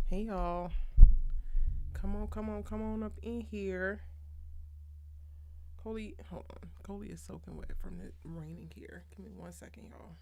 Hey y'all. Come on up in here. Coley, hold on. Coley is soaking wet from the raining here. Give me 1 second, y'all.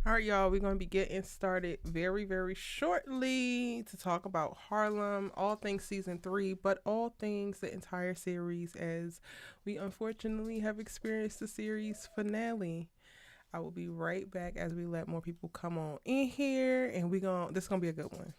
All right, y'all, we're going to be getting started very shortly to talk about Harlem, all things season 3, but all things the entire series as we unfortunately have experienced the series finale. I will be right back as we let more people come on in here, and this is going to be a good one.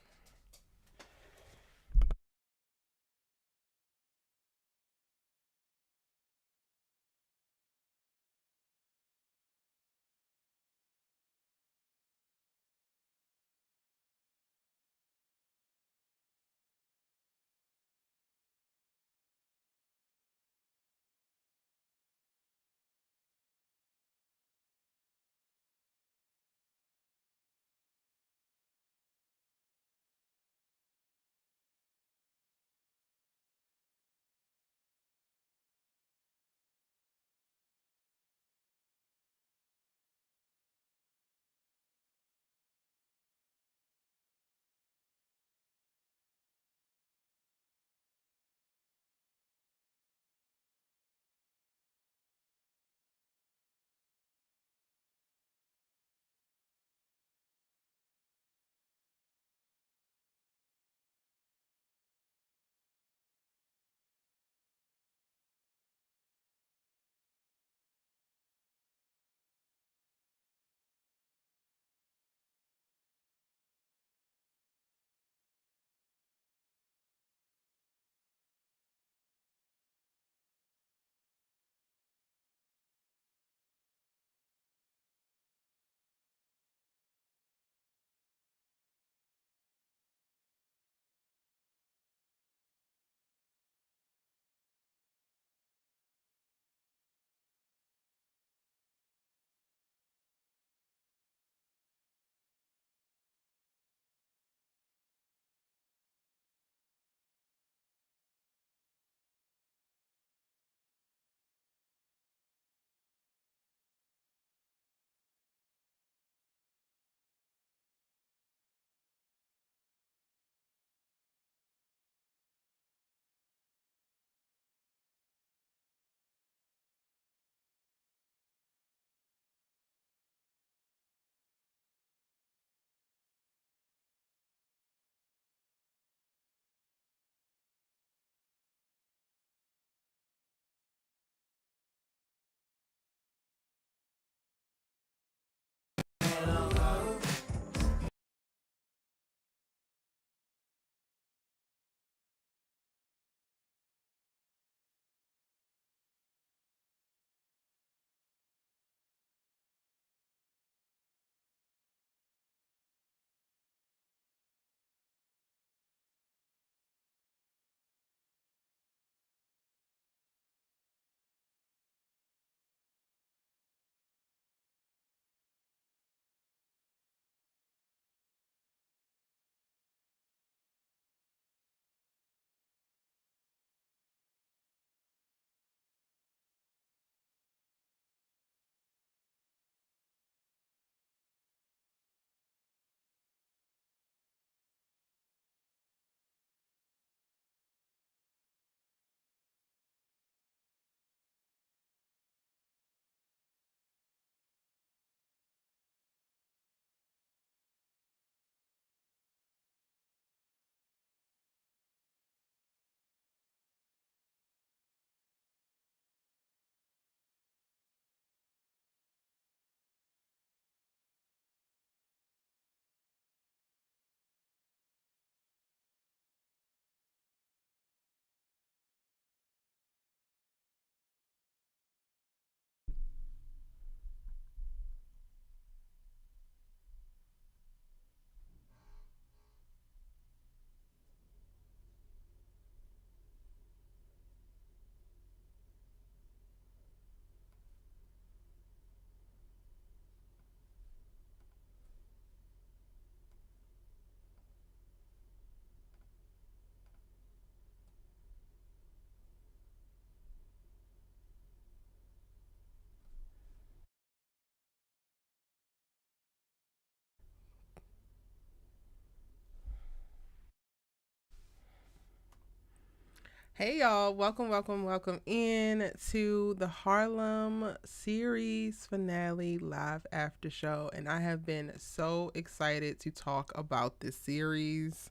Hey y'all, welcome in to the Harlem series finale live after show. And I have been so excited to talk about this series.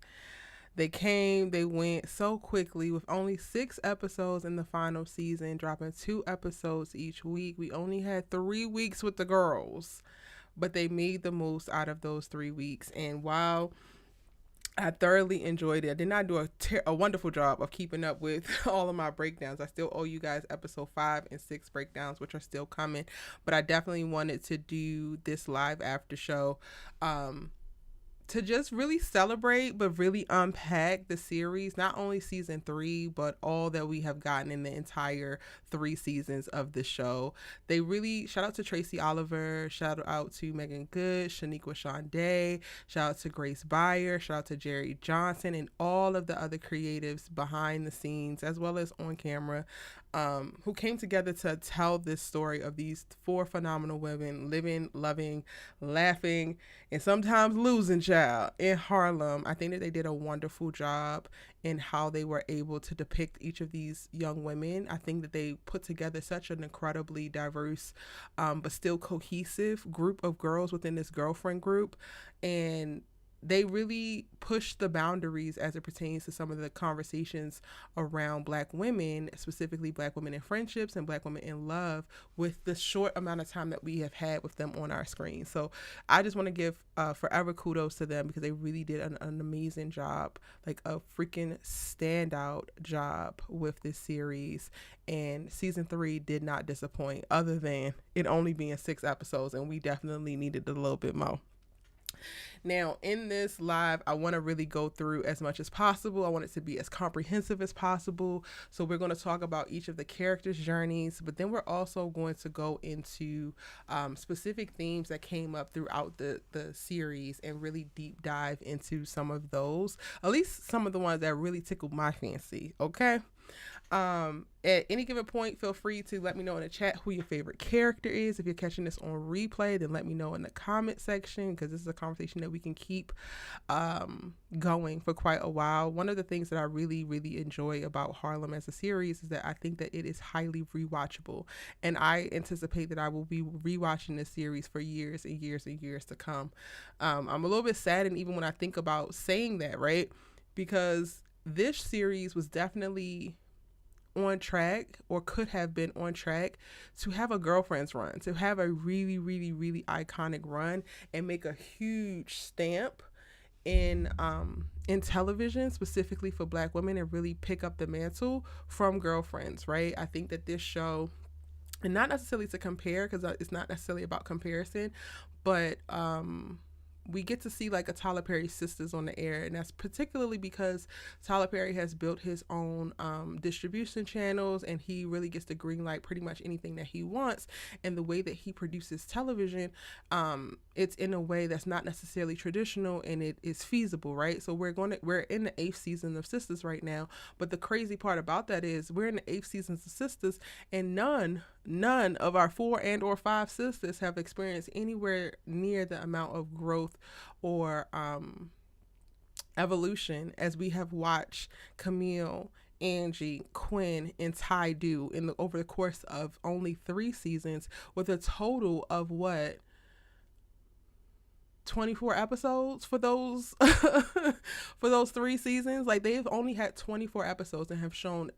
They came, they went so quickly with only 6 episodes in the final season, dropping 2 episodes each week. We only had 3 weeks with the girls, but they made the most out of those 3 weeks. And while I thoroughly enjoyed it, I did not do a wonderful job of keeping up with all of my breakdowns. I still owe you guys episode 5 and 6 breakdowns, which are still coming. But I definitely wanted to do this live after show. To just really celebrate but really unpack the series, not only season 3 but all that we have gotten in the entire 3 seasons of the show. They really, shout out to Tracy Oliver, shout out to Megan Good, Shaniqua Shonday, shout out to Grace Byer, shout out to Jerry Johnson, and all of the other creatives behind the scenes as well as on camera, who came together to tell this story of these 4 phenomenal women living, loving, laughing, and sometimes losing child in Harlem. I think that they did a wonderful job in how they were able to depict each of these young women. I think that they put together such an incredibly diverse, but still cohesive group of girls within this girlfriend group. And they really push the boundaries as it pertains to some of the conversations around Black women, specifically Black women in friendships and Black women in love, with the short amount of time that we have had with them on our screen. So I just want to give forever kudos to them because they really did an amazing job, like a freaking standout job with this series. And season 3 did not disappoint, other than it only being 6 episodes, and we definitely needed a little bit more. Now, in this live, I want to really go through as much as possible. I want it to be as comprehensive as possible. So we're going to talk about each of the characters' journeys, but then we're also going to go into specific themes that came up throughout the series and really deep dive into some of those, at least some of the ones that really tickled my fancy, okay? At any given point, feel free to let me know in the chat who your favorite character is. If you're catching this on replay, then let me know in the comment section, because this is a conversation that we can keep going for quite a while. One of the things that I really, really enjoy about Harlem as a series is that I think that it is highly rewatchable, and I anticipate that I will be rewatching this series for years and years and years to come. I'm a little bit saddened even when I think about saying that, right? Because this series was definitely on track, or could have been on track, to have a girlfriend's run, to have a really, really, really iconic run and make a huge stamp in television, specifically for Black women, and really pick up the mantle from Girlfriends, right? I think that this show, and not necessarily to compare, because it's not necessarily about comparison, but we get to see like a Tyler Perry sisters on the air, and that's particularly because Tyler Perry has built his own distribution channels, and he really gets to green light pretty much anything that he wants. And the way that he produces television, it's in a way that's not necessarily traditional, and it is feasible, right? So we're in the 8th season of Sisters right now, but the crazy part about that is we're in the 8th season of Sisters, and none of our 4 and or 5 sisters have experienced anywhere near the amount of growth or evolution as we have watched Camille, Angie, Quinn, and Ty do over the course of only 3 seasons, with a total of 24 episodes for those for those 3 seasons. Like, they've only had 24 episodes and have shown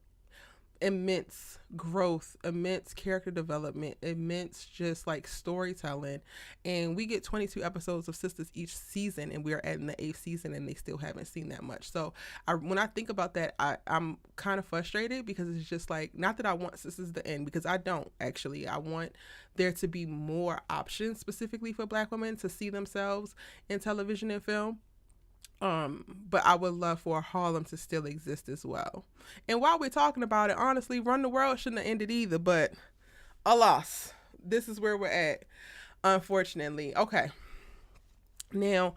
immense growth, immense character development, immense just like storytelling. And we get 22 episodes of Sisters each season, and we're in the 8th season, and they still haven't seen that much. So when I think about that, I'm kind of frustrated, because it's just like, not that I want Sisters to end, because I don't actually. I want there to be more options specifically for Black women to see themselves in television and film. But I would love for Harlem to still exist as well. And while we're talking about it, honestly, Run the World shouldn't have ended either, but alas, this is where we're at, unfortunately. Okay. Now,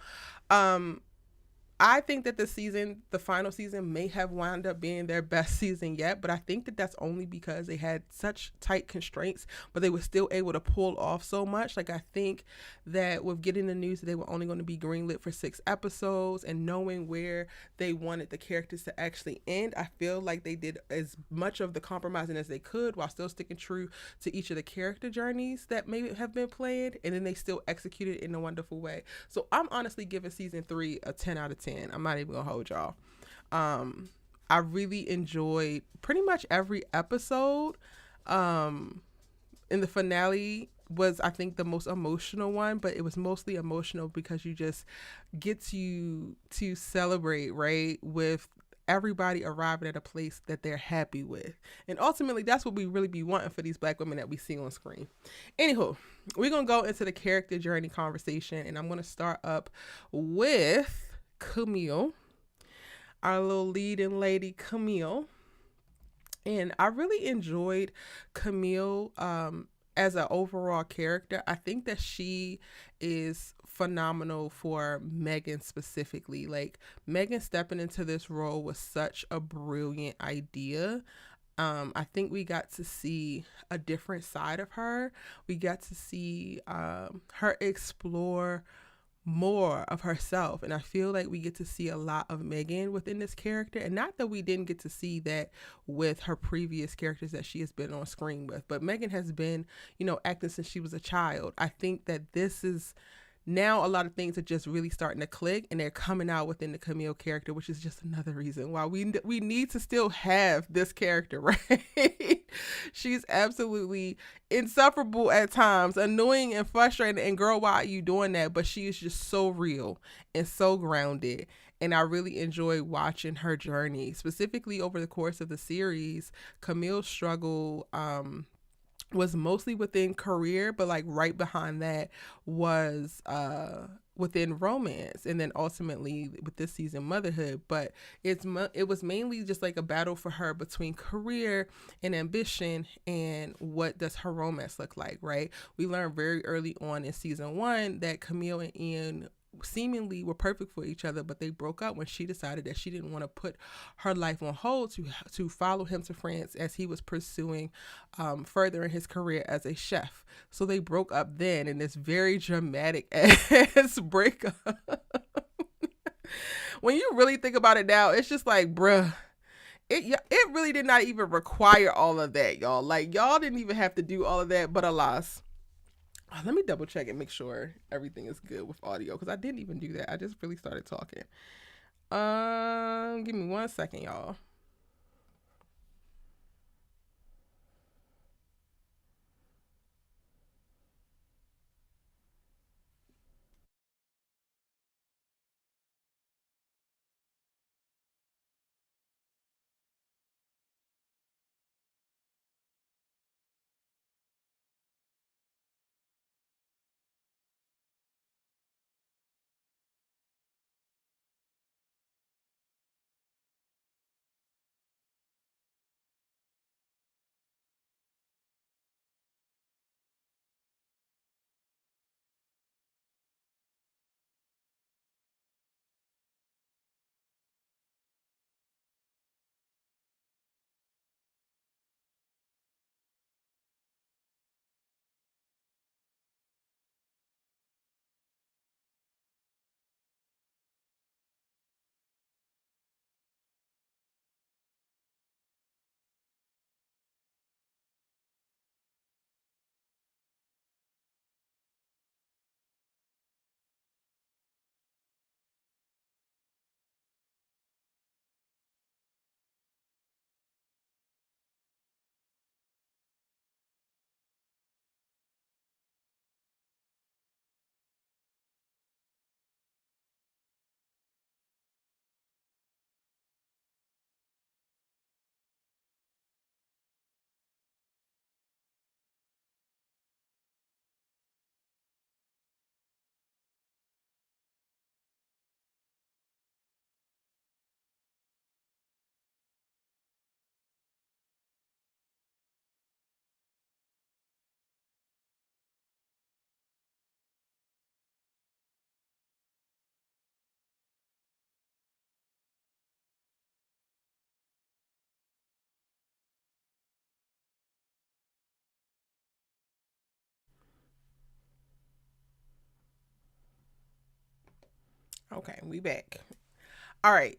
I think that the final season, may have wound up being their best season yet, but I think that that's only because they had such tight constraints, but they were still able to pull off so much. Like, I think that with getting the news that they were only going to be greenlit for 6 episodes and knowing where they wanted the characters to actually end, I feel like they did as much of the compromising as they could while still sticking true to each of the character journeys that may have been planned, and then they still executed it in a wonderful way. So I'm honestly giving season 3 a 10 out of 10. I'm not even gonna hold y'all. Um, I really enjoyed pretty much every episode. Um, in the finale was, I think, the most emotional one, but it was mostly emotional because you just get to celebrate, right, with everybody arriving at a place that they're happy with. And ultimately that's what we really be wanting for these black women that we see on screen. Anywho, we're gonna go into the character journey conversation, and I'm gonna start up with Camille, our little leading lady, Camille. And I really enjoyed Camille as an overall character. I think that she is phenomenal for Megan specifically. Like, Megan stepping into this role was such a brilliant idea. I think we got to see a different side of her. We got to see her explore more of herself, and I feel like we get to see a lot of Megan within this character, and not that we didn't get to see that with her previous characters that she has been on screen with, but Megan has been, acting since she was a child. I think that this is now a lot of things are just really starting to click, and they're coming out within the Camille character, which is just another reason why we need to still have this character, right? She's absolutely insufferable at times, annoying and frustrating, and girl, why are you doing that? But she is just so real and so grounded, and I really enjoy watching her journey, specifically over the course of the series. Camille's struggle was mostly within career, but like right behind that was within romance, and then ultimately with this season, motherhood. But it was mainly just like a battle for her between career and ambition, and what does her romance look like, right? We learned very early on in season 1 that Camille and Ian seemingly were perfect for each other, but they broke up when she decided that she didn't want to put her life on hold to follow him to France as he was pursuing further in his career as a chef. So they broke up then in this very dramatic ass breakup. When you really think about it now, it's just like, bruh, it really did not even require all of that, y'all. Like, y'all didn't even have to do all of that, but alas. Let me double check and make sure everything is good with audio, because I didn't even do that. I just really started talking. Give me 1 second, y'all. Okay, we back. All right,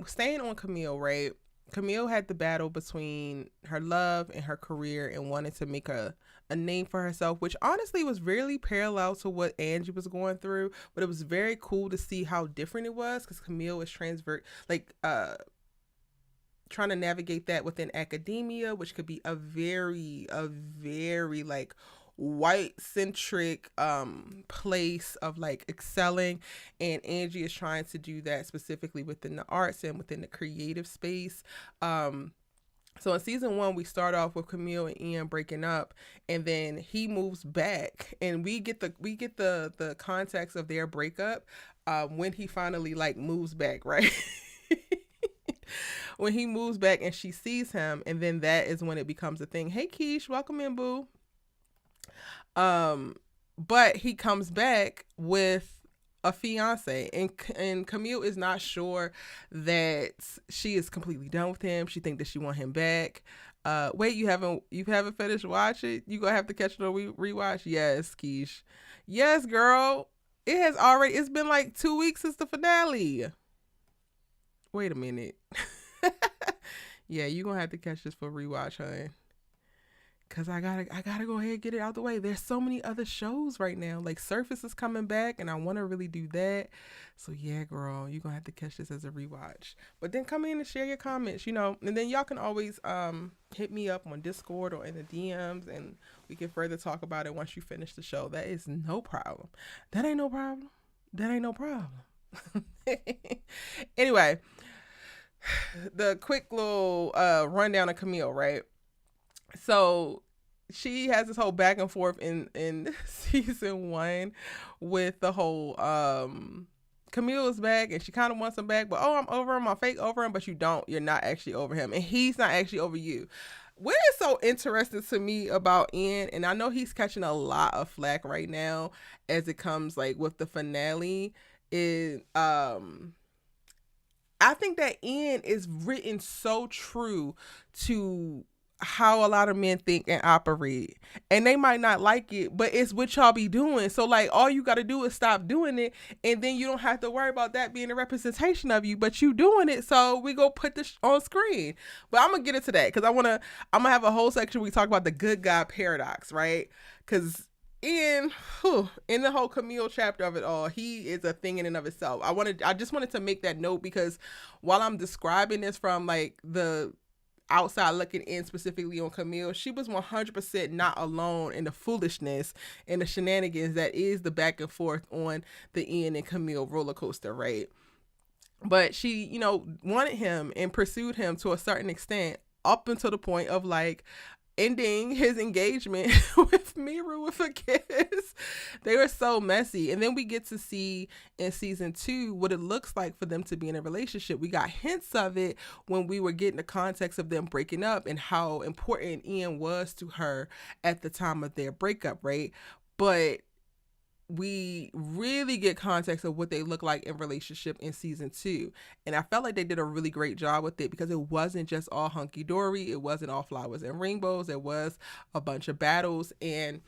staying on Camille, right? Camille had the battle between her love and her career and wanted to make a name for herself, which honestly was really parallel to what Angie was going through. But it was very cool to see how different it was because Camille was trying to navigate that within academia, which could be a very like white centric place of like excelling, and Angie is trying to do that specifically within the arts and within the creative space. So in season one, we start off with Camille and Ian breaking up, and then he moves back, and we get the context of their breakup when he finally like moves back, right? When he moves back and she sees him, and then that is when it becomes a thing. Hey, Keish, welcome in, boo. Um, but he comes back with a fiance, and Camille is not sure that she is completely done with him. She thinks that she want him back. Wait, you haven't finished watching? You gonna have to catch it on rewatch. Yes, Keish. Yes, girl. It's been like 2 weeks since the finale. Wait a minute. Yeah, you gonna have to catch this for rewatch, honey. Cause I gotta go ahead and get it out the way. There's so many other shows right now. Like Surface is coming back, and I want to really do that. So yeah, girl, you gonna have to catch this as a rewatch. But then come in and share your comments, and then y'all can always hit me up on Discord or in the DMs, and we can further talk about it once you finish the show. That is no problem. That ain't no problem. That ain't no problem. Anyway, the quick little rundown of Camille, right? So she has this whole back and forth in season one with the whole Camille is back and she kind of wants him back, but I'm over him, I'm fake over him, but you're not actually over him, and he's not actually over you. What is so interesting to me about Ian, and I know he's catching a lot of flack right now as it comes like with the finale, is I think that Ian is written so true to how a lot of men think and operate, and they might not like it, but it's what y'all be doing. So like all you got to do is stop doing it, and then you don't have to worry about that being a representation of you, but you doing it, so we go put this on screen. But I'm gonna get into that because I'm gonna have a whole section where we talk about the good guy paradox, right? Because in the whole Camille chapter of it all, he is a thing in and of itself. I just wanted to make that note because while I'm describing this from like the outside looking in specifically on Camille, she was 100% not alone in the foolishness and the shenanigans that is the back and forth on the Ian and Camille roller coaster, right? But she, wanted him and pursued him to a certain extent up until the point of like ending his engagement with Miru with a kiss. They were so messy. And then we get to see in season 2 what it looks like for them to be in a relationship. We got hints of it when we were getting the context of them breaking up and how important Ian was to her at the time of their breakup, right? But we really get context of what they look like in relationship in season 2, and I felt like they did a really great job with it because it wasn't just all hunky-dory, it wasn't all flowers and rainbows, there was a bunch of battles, and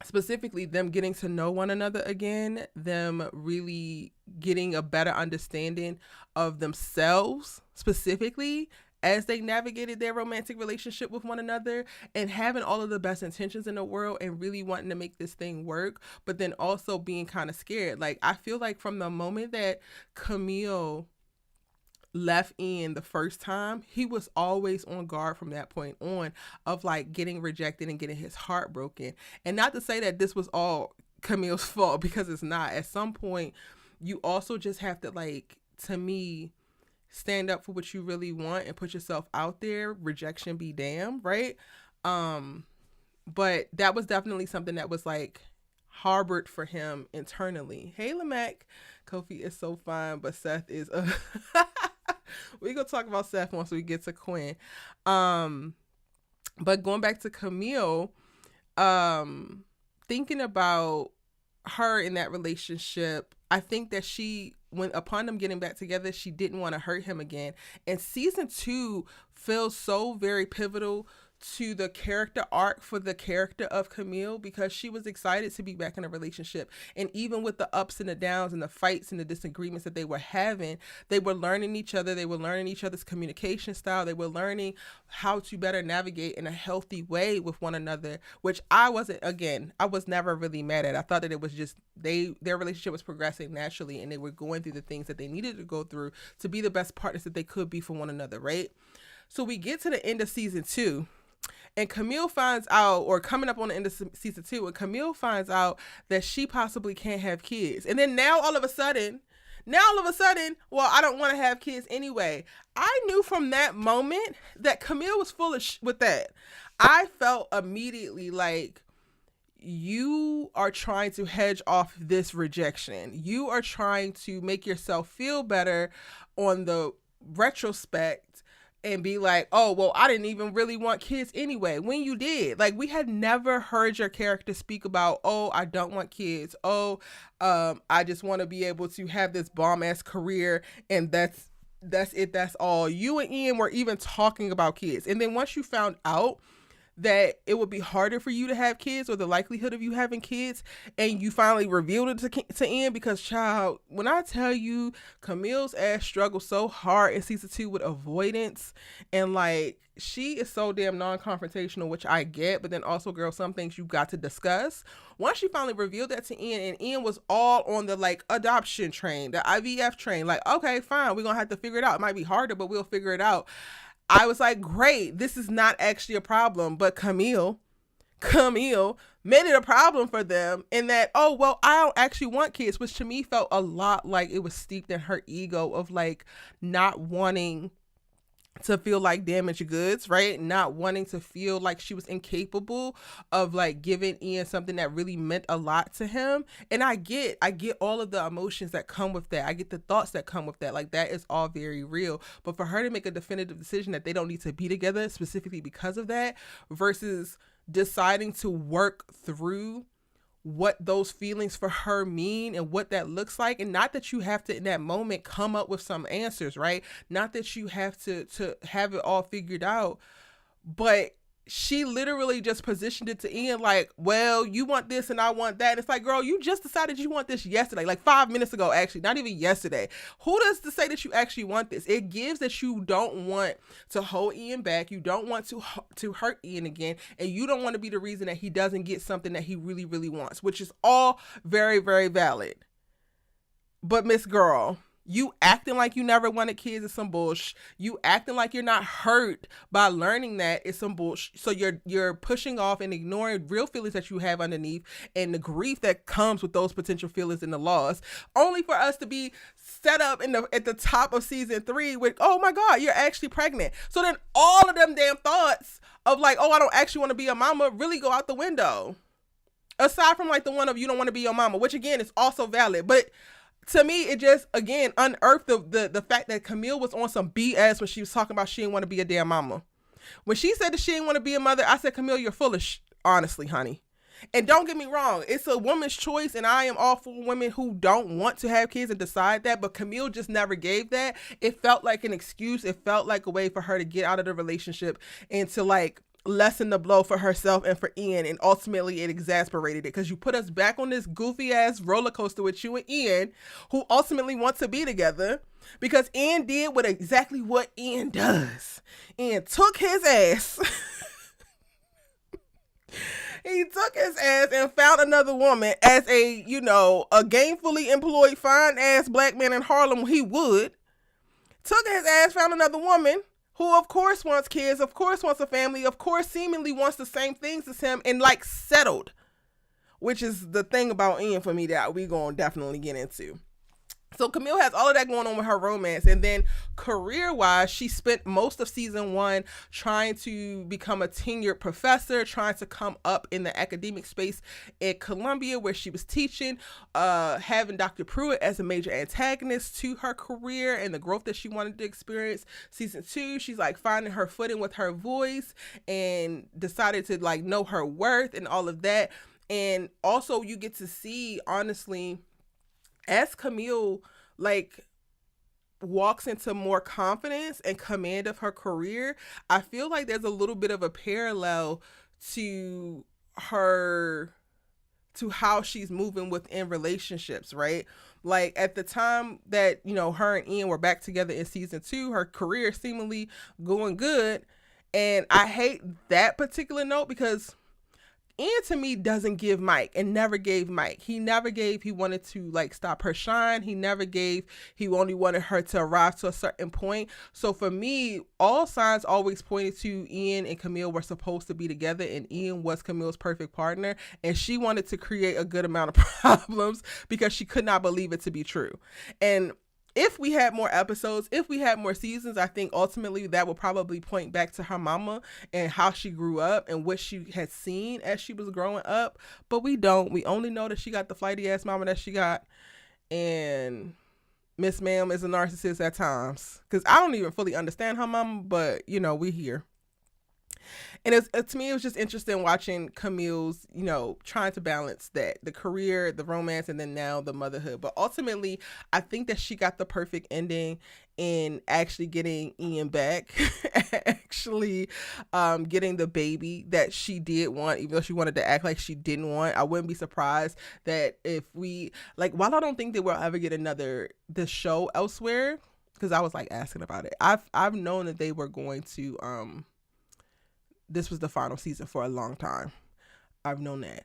specifically them getting to know one another again, them really getting a better understanding of themselves specifically as they navigated their romantic relationship with one another, and having all of the best intentions in the world and really wanting to make this thing work, but then also being kind of scared. Like, I feel like from the moment that Camille left Ian the first time, he was always on guard from that point on of like getting rejected and getting his heart broken. And not to say that this was all Camille's fault, because it's not. At some point, you also just have to, like, to me, stand up for what you really want and put yourself out there. Rejection be damned, right? But that was definitely something that was like harbored for him internally. Hey, Lamac. Kofi is so fine, but Seth is we gonna talk about Seth once we get to Quinn. But going back to Camille, thinking about her in that relationship, I think that upon them getting back together, she didn't want to hurt him again. And season 2 feels so very pivotal to the character arc for the character of Camille, because she was excited to be back in a relationship. And even with the ups and the downs and the fights and the disagreements that they were having, they were learning each other. They were learning each other's communication style. They were learning how to better navigate in a healthy way with one another, which I was never really mad at. I thought that it was just their relationship was progressing naturally, and they were going through the things that they needed to go through to be the best partners that they could be for one another, right? So we get to the end of season 2, and Camille finds out, or coming up on the end of season 2, and Camille finds out that she possibly can't have kids. And then now all of a sudden, well, I don't want to have kids anyway. I knew from that moment that Camille was full of with that. I felt immediately like, you are trying to hedge off this rejection. You are trying to make yourself feel better on the retrospect and be like, oh, well, I didn't even really want kids anyway, when you did. Like, we had never heard your character speak about, oh, I don't want kids. Oh, I just want to be able to have this bomb-ass career, and that's it. That's all. You and Ian were even talking about kids. And then once you found out that it would be harder for you to have kids, or the likelihood of you having kids, and you finally revealed it to Ian, because child, when I tell you, Camille's ass struggled so hard in season 2 with avoidance, and like, she is so damn non-confrontational, which I get, but then also, girl, some things you got to discuss. Once she finally revealed that to Ian, and Ian was all on the like adoption train, the IVF train, like, okay, fine, we're gonna have to figure it out. It might be harder, but we'll figure it out. I was like, great, this is not actually a problem. But Camille made it a problem for them, in that, oh, well, I don't actually want kids, which to me felt a lot like it was steeped in her ego of like not wanting to feel like damaged goods, right? Not wanting to feel like she was incapable of like giving Ian something that really meant a lot to him. And I get all of the emotions that come with that. I get the thoughts that come with that. Like, that is all very real. But for her to make a definitive decision that they don't need to be together specifically because of that, versus deciding to work through what those feelings for her mean and what that looks like. And not that you have to in that moment come up with some answers, right? Not that you have to have it all figured out, but she literally just positioned it to Ian like, well, you want this and I want that. And it's like, girl, you just decided you want this yesterday, like 5 minutes ago, actually, not even yesterday. Who does to say that you actually want this? It gives that you don't want to hold Ian back. You don't want to hurt Ian again. And you don't want to be the reason that he doesn't get something that he really, really wants, which is all very, very valid. But Miss Girl, you acting like you never wanted kids is some bullshit. You acting like you're not hurt by learning that is some bullshit. So you're pushing off and ignoring real feelings that you have underneath, and the grief that comes with those potential feelings and the loss, only for us to be set up at the top of season 3 with, oh my God, you're actually pregnant. So then all of them damn thoughts of like, oh, I don't actually want to be a mama really go out the window. Aside from like the one of you don't want to be your mama, which again is also valid, but to me, it just, again, unearthed the fact that Camille was on some BS when she was talking about she didn't want to be a damn mama. When she said that she didn't want to be a mother, I said, Camille, you're full of honestly, honey. And don't get me wrong, it's a woman's choice, and I am all for women who don't want to have kids and decide that, but Camille just never gave that. It felt like an excuse. It felt like a way for her to get out of the relationship and to like lessen the blow for herself and for Ian, and ultimately it exasperated it, because you put us back on this goofy ass roller coaster with you and Ian, who ultimately want to be together, because Ian did exactly what Ian does. Ian took his ass he took his ass and found another woman, as a gainfully employed fine ass black man in Harlem. He would took his ass, found another woman who of course wants kids, of course wants a family, of course seemingly wants the same things as him, and like settled, which is the thing about Ian for me that we gonna definitely get into. So Camille has all of that going on with her romance, and then career-wise, she spent most of season 1 trying to become a tenured professor, trying to come up in the academic space at Columbia, where she was teaching, having Dr. Pruitt as a major antagonist to her career and the growth that she wanted to experience. Season 2, she's like finding her footing with her voice and decided to like know her worth and all of that. And also you get to see, honestly, as Camille like walks into more confidence and command of her career, I feel like there's a little bit of a parallel to her, to how she's moving within relationships, right? Like at the time that, her and Ian were back together in season 2, her career seemingly going good. And I hate that particular note because Ian to me doesn't give Mike and never gave Mike. He never gave, he wanted to like stop her shine. He never gave, he only wanted her to arrive to a certain point. So for me, all signs always pointed to Ian and Camille were supposed to be together, and Ian was Camille's perfect partner. And she wanted to create a good amount of problems because she could not believe it to be true. And if we had more episodes, if we had more seasons, I think ultimately that will probably point back to her mama and how she grew up and what she had seen as she was growing up. But we don't. We only know that she got the flighty ass mama that she got. And Miss Ma'am is a narcissist at times. Because I don't even fully understand her mama, but, we here. And to me, it was just interesting watching Camille's, trying to balance that, the career, the romance, and then now the motherhood. But ultimately, I think that she got the perfect ending in actually getting Ian back, actually getting the baby that she did want, even though she wanted to act like she didn't want. I wouldn't be surprised that if we, while I don't think that we'll ever get this show elsewhere, because I was asking about it, I've known that they were going to, this was the final season for a long time. I've known that.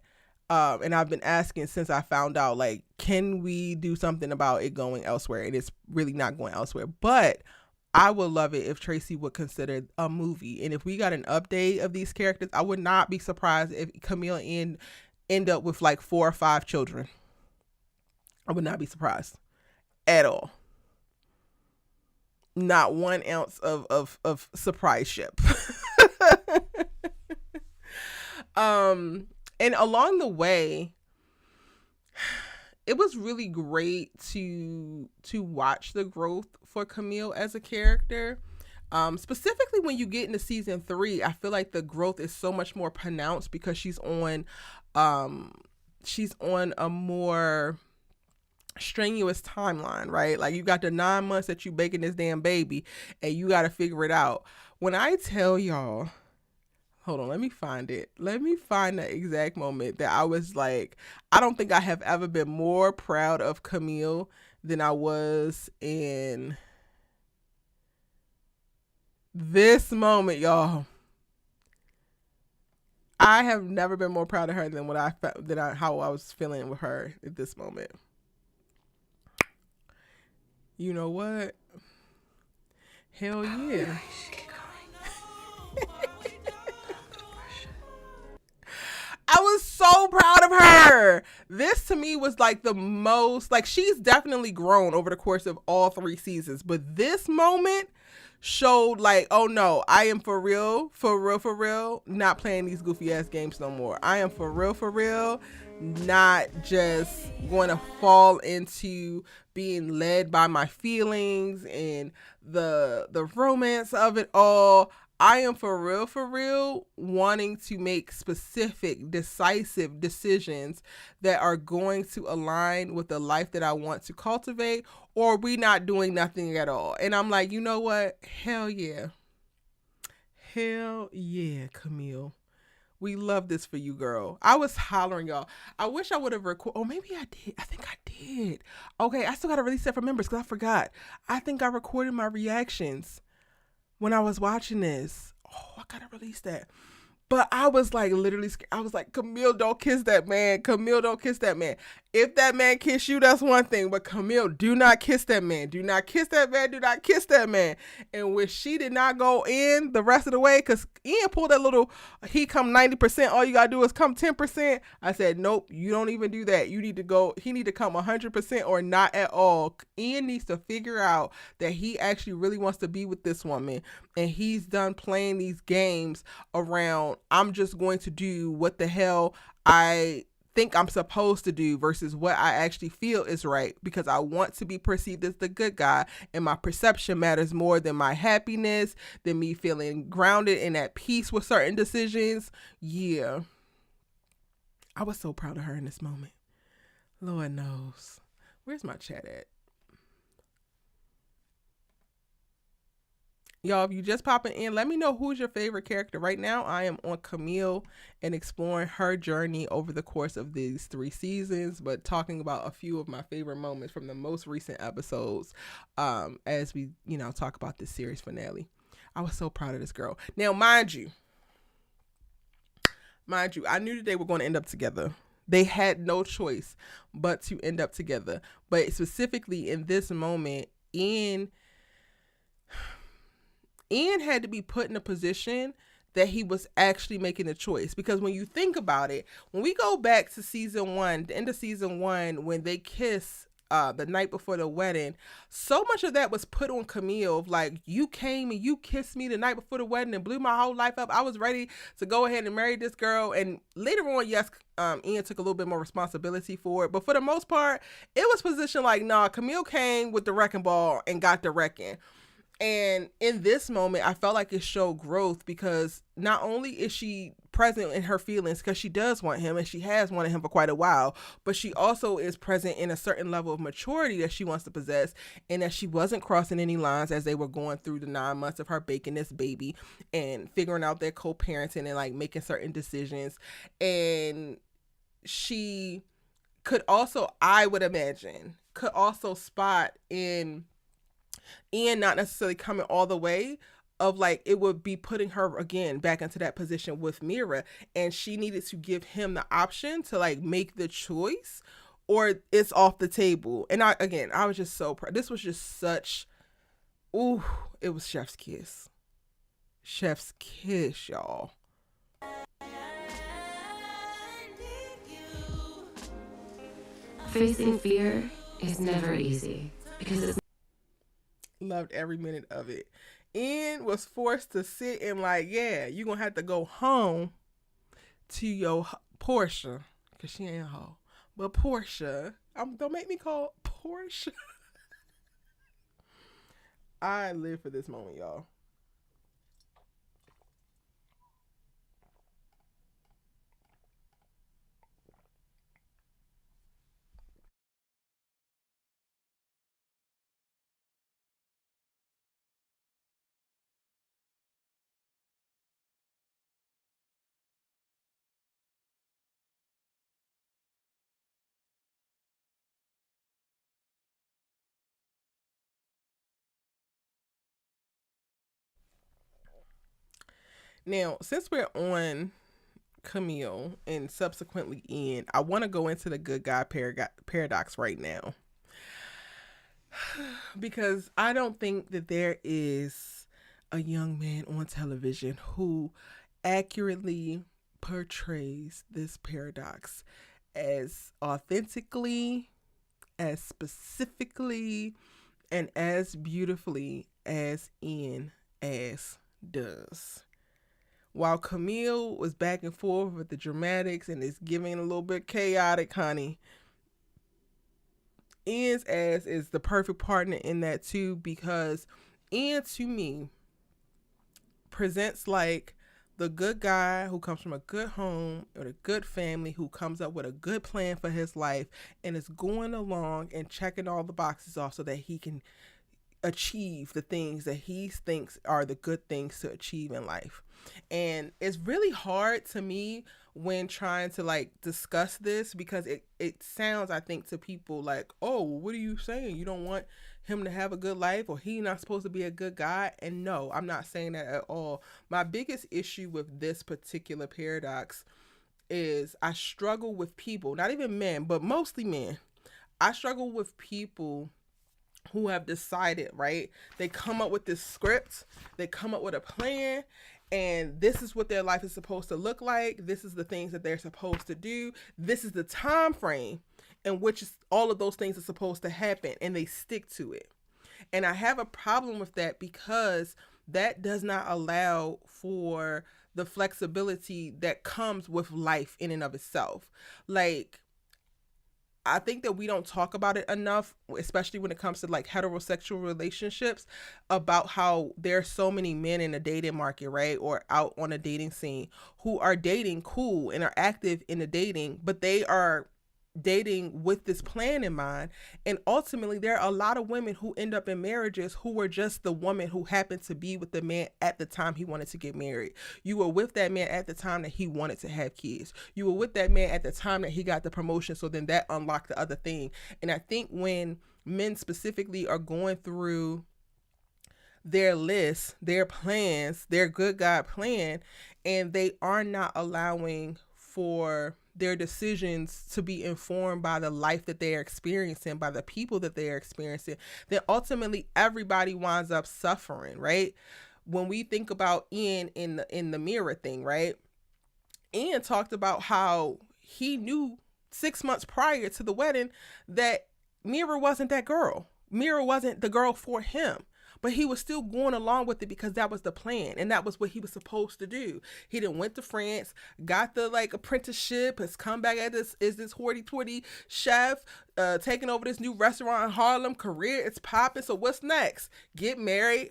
And I've been asking since I found out, can we do something about it going elsewhere? And it's really not going elsewhere. But I would love it if Tracy would consider a movie. And if we got an update of these characters, I would not be surprised if Camille and Ian end up with 4 or 5 children. I would not be surprised at all. Not 1 ounce of surprise ship. And along the way, it was really great to watch the growth for Camille as a character. Specifically when you get into season 3, I feel like the growth is so much more pronounced because she's on a more strenuous timeline, right? You got the 9 months that you baking this damn baby and you got to figure it out. When I tell y'all, hold on, let me find it. Let me find the exact moment that I was I don't think I have ever been more proud of Camille than I was in this moment, y'all. I have never been more proud of her than how I was feeling with her at this moment. You know what? Hell yeah. I was so proud of her. This to me was the most, she's definitely grown over the course of all 3 seasons. But this moment showed oh no, I am for real, not playing these goofy ass games no more. I am for real, not just going to fall into being led by my feelings and the romance of it all. I am for real wanting to make specific, decisive decisions that are going to align with the life that I want to cultivate, or we not doing nothing at all. And I'm you know what? Hell yeah. Hell yeah, Camille. We love this for you, girl. I was hollering, y'all. I wish I would have recorded. Oh, maybe I did. I think I did. Okay, I still got to release that for members because I forgot. I think I recorded my reactions when I was watching this. Oh, I gotta release that. But I was literally scared. I was Camille, don't kiss that man. Camille, don't kiss that man. If that man kiss you, that's one thing. But Camille, do not kiss that man. Do not kiss that man. Do not kiss that man. And when she did not go in the rest of the way, because Ian pulled that little, he come 90%, all you got to do is come 10%. I said, nope, you don't even do that. You need to go, he need to come 100% or not at all. Ian needs to figure out that he actually really wants to be with this woman. And he's done playing these games around, I'm just going to do what the hell I think I'm supposed to do versus what I actually feel is right, because I want to be perceived as the good guy, and my perception matters more than my happiness, than me feeling grounded and at peace with certain decisions. Yeah. I was so proud of her in this moment. Lord knows. Where's my chat at? Y'all, if you just popping in, let me know who's your favorite character. Right now, I am on Camille and exploring her journey over the course of these 3 seasons, but talking about a few of my favorite moments from the most recent episodes as we, talk about this series finale. I was so proud of this girl. Now, mind you, I knew that they were going to end up together. They had no choice but to end up together. But specifically in this moment, Ian had to be put in a position that he was actually making a choice. Because when you think about it, when we go back to season 1, the end of season 1, when they kiss the night before the wedding, so much of that was put on Camille. Like, you came and you kissed me the night before the wedding and blew my whole life up. I was ready to go ahead and marry this girl. And later on, yes, Ian took a little bit more responsibility for it. But for the most part, it was positioned like, nah, Camille came with the wrecking ball and got the wrecking. And in this moment, I felt like it showed growth, because not only is she present in her feelings, because she does want him and she has wanted him for quite a while, but she also is present in a certain level of maturity that she wants to possess, and that she wasn't crossing any lines as they were going through the 9 months of her baking this baby and figuring out their co-parenting and like making certain decisions. And she could also, I would imagine, spot in Ian not necessarily coming all the way, of like, it would be putting her again back into that position with Mira, and she needed to give him the option to like make the choice, or it's off the table. And I was just so proud. This was just such, it was chef's kiss. Chef's kiss, y'all. Facing fear is never easy, because it's loved every minute of it. Ian was forced to sit and like, yeah, you're gonna have to go home to your Portia, because she ain't a hoe, but Portia. Don't make me call Portia. I live for this moment, y'all. Now, since we're on Camille and subsequently Ian, I want to go into the good guy paradox right now. Because I don't think that there is a young man on television who accurately portrays this paradox as authentically, as specifically, and as beautifully as Ian as does. While Camille was back and forth with the dramatics and it's giving a little bit chaotic, honey, Ian's ass is the perfect partner in that too, because Ian, to me, presents like the good guy who comes from a good home or a good family, who comes up with a good plan for his life and is going along and checking all the boxes off so that he can achieve the things that he thinks are the good things to achieve in life. And it's really hard to me when trying to like discuss this, because it sounds, I think, to people like, oh, what are you saying? You don't want him to have a good life, or he not supposed to be a good guy? And no, I'm not saying that at all. My biggest issue with this particular paradox is I struggle with people, not even men, but mostly men. I struggle with people who have decided, right? They come up with this script, they come up with a plan, and this is what their life is supposed to look like. This is the things that they're supposed to do. This is the time frame in which all of those things are supposed to happen, and they stick to it. And I have a problem with that, because that does not allow for the flexibility that comes with life in and of itself. Like, I think that we don't talk about it enough, especially when it comes to like heterosexual relationships, about how there's so many men in the dating market, right? Or out on a dating scene, who are dating cool and are active in the dating, but they are dating with this plan in mind. And ultimately, there are a lot of women who end up in marriages who were just the woman who happened to be with the man at the time he wanted to get married. You were with that man at the time that he wanted to have kids. You were with that man at the time that he got the promotion. So then that unlocked the other thing. And I think when men specifically are going through their lists, their plans, their good God plan, and they are not allowing for their decisions to be informed by the life that they are experiencing, by the people that they are experiencing, then ultimately everybody winds up suffering, right? When we think about Ian in the mirror thing, right? Ian talked about how he knew 6 months prior to the wedding that Mira wasn't that girl. Mira wasn't the girl for him. But he was still going along with it because that was the plan. And that was what he was supposed to do. He done went to France, got the apprenticeship, has come back at this hoity-toity chef, taking over this new restaurant in Harlem. Career, it's popping. So what's next? Get married,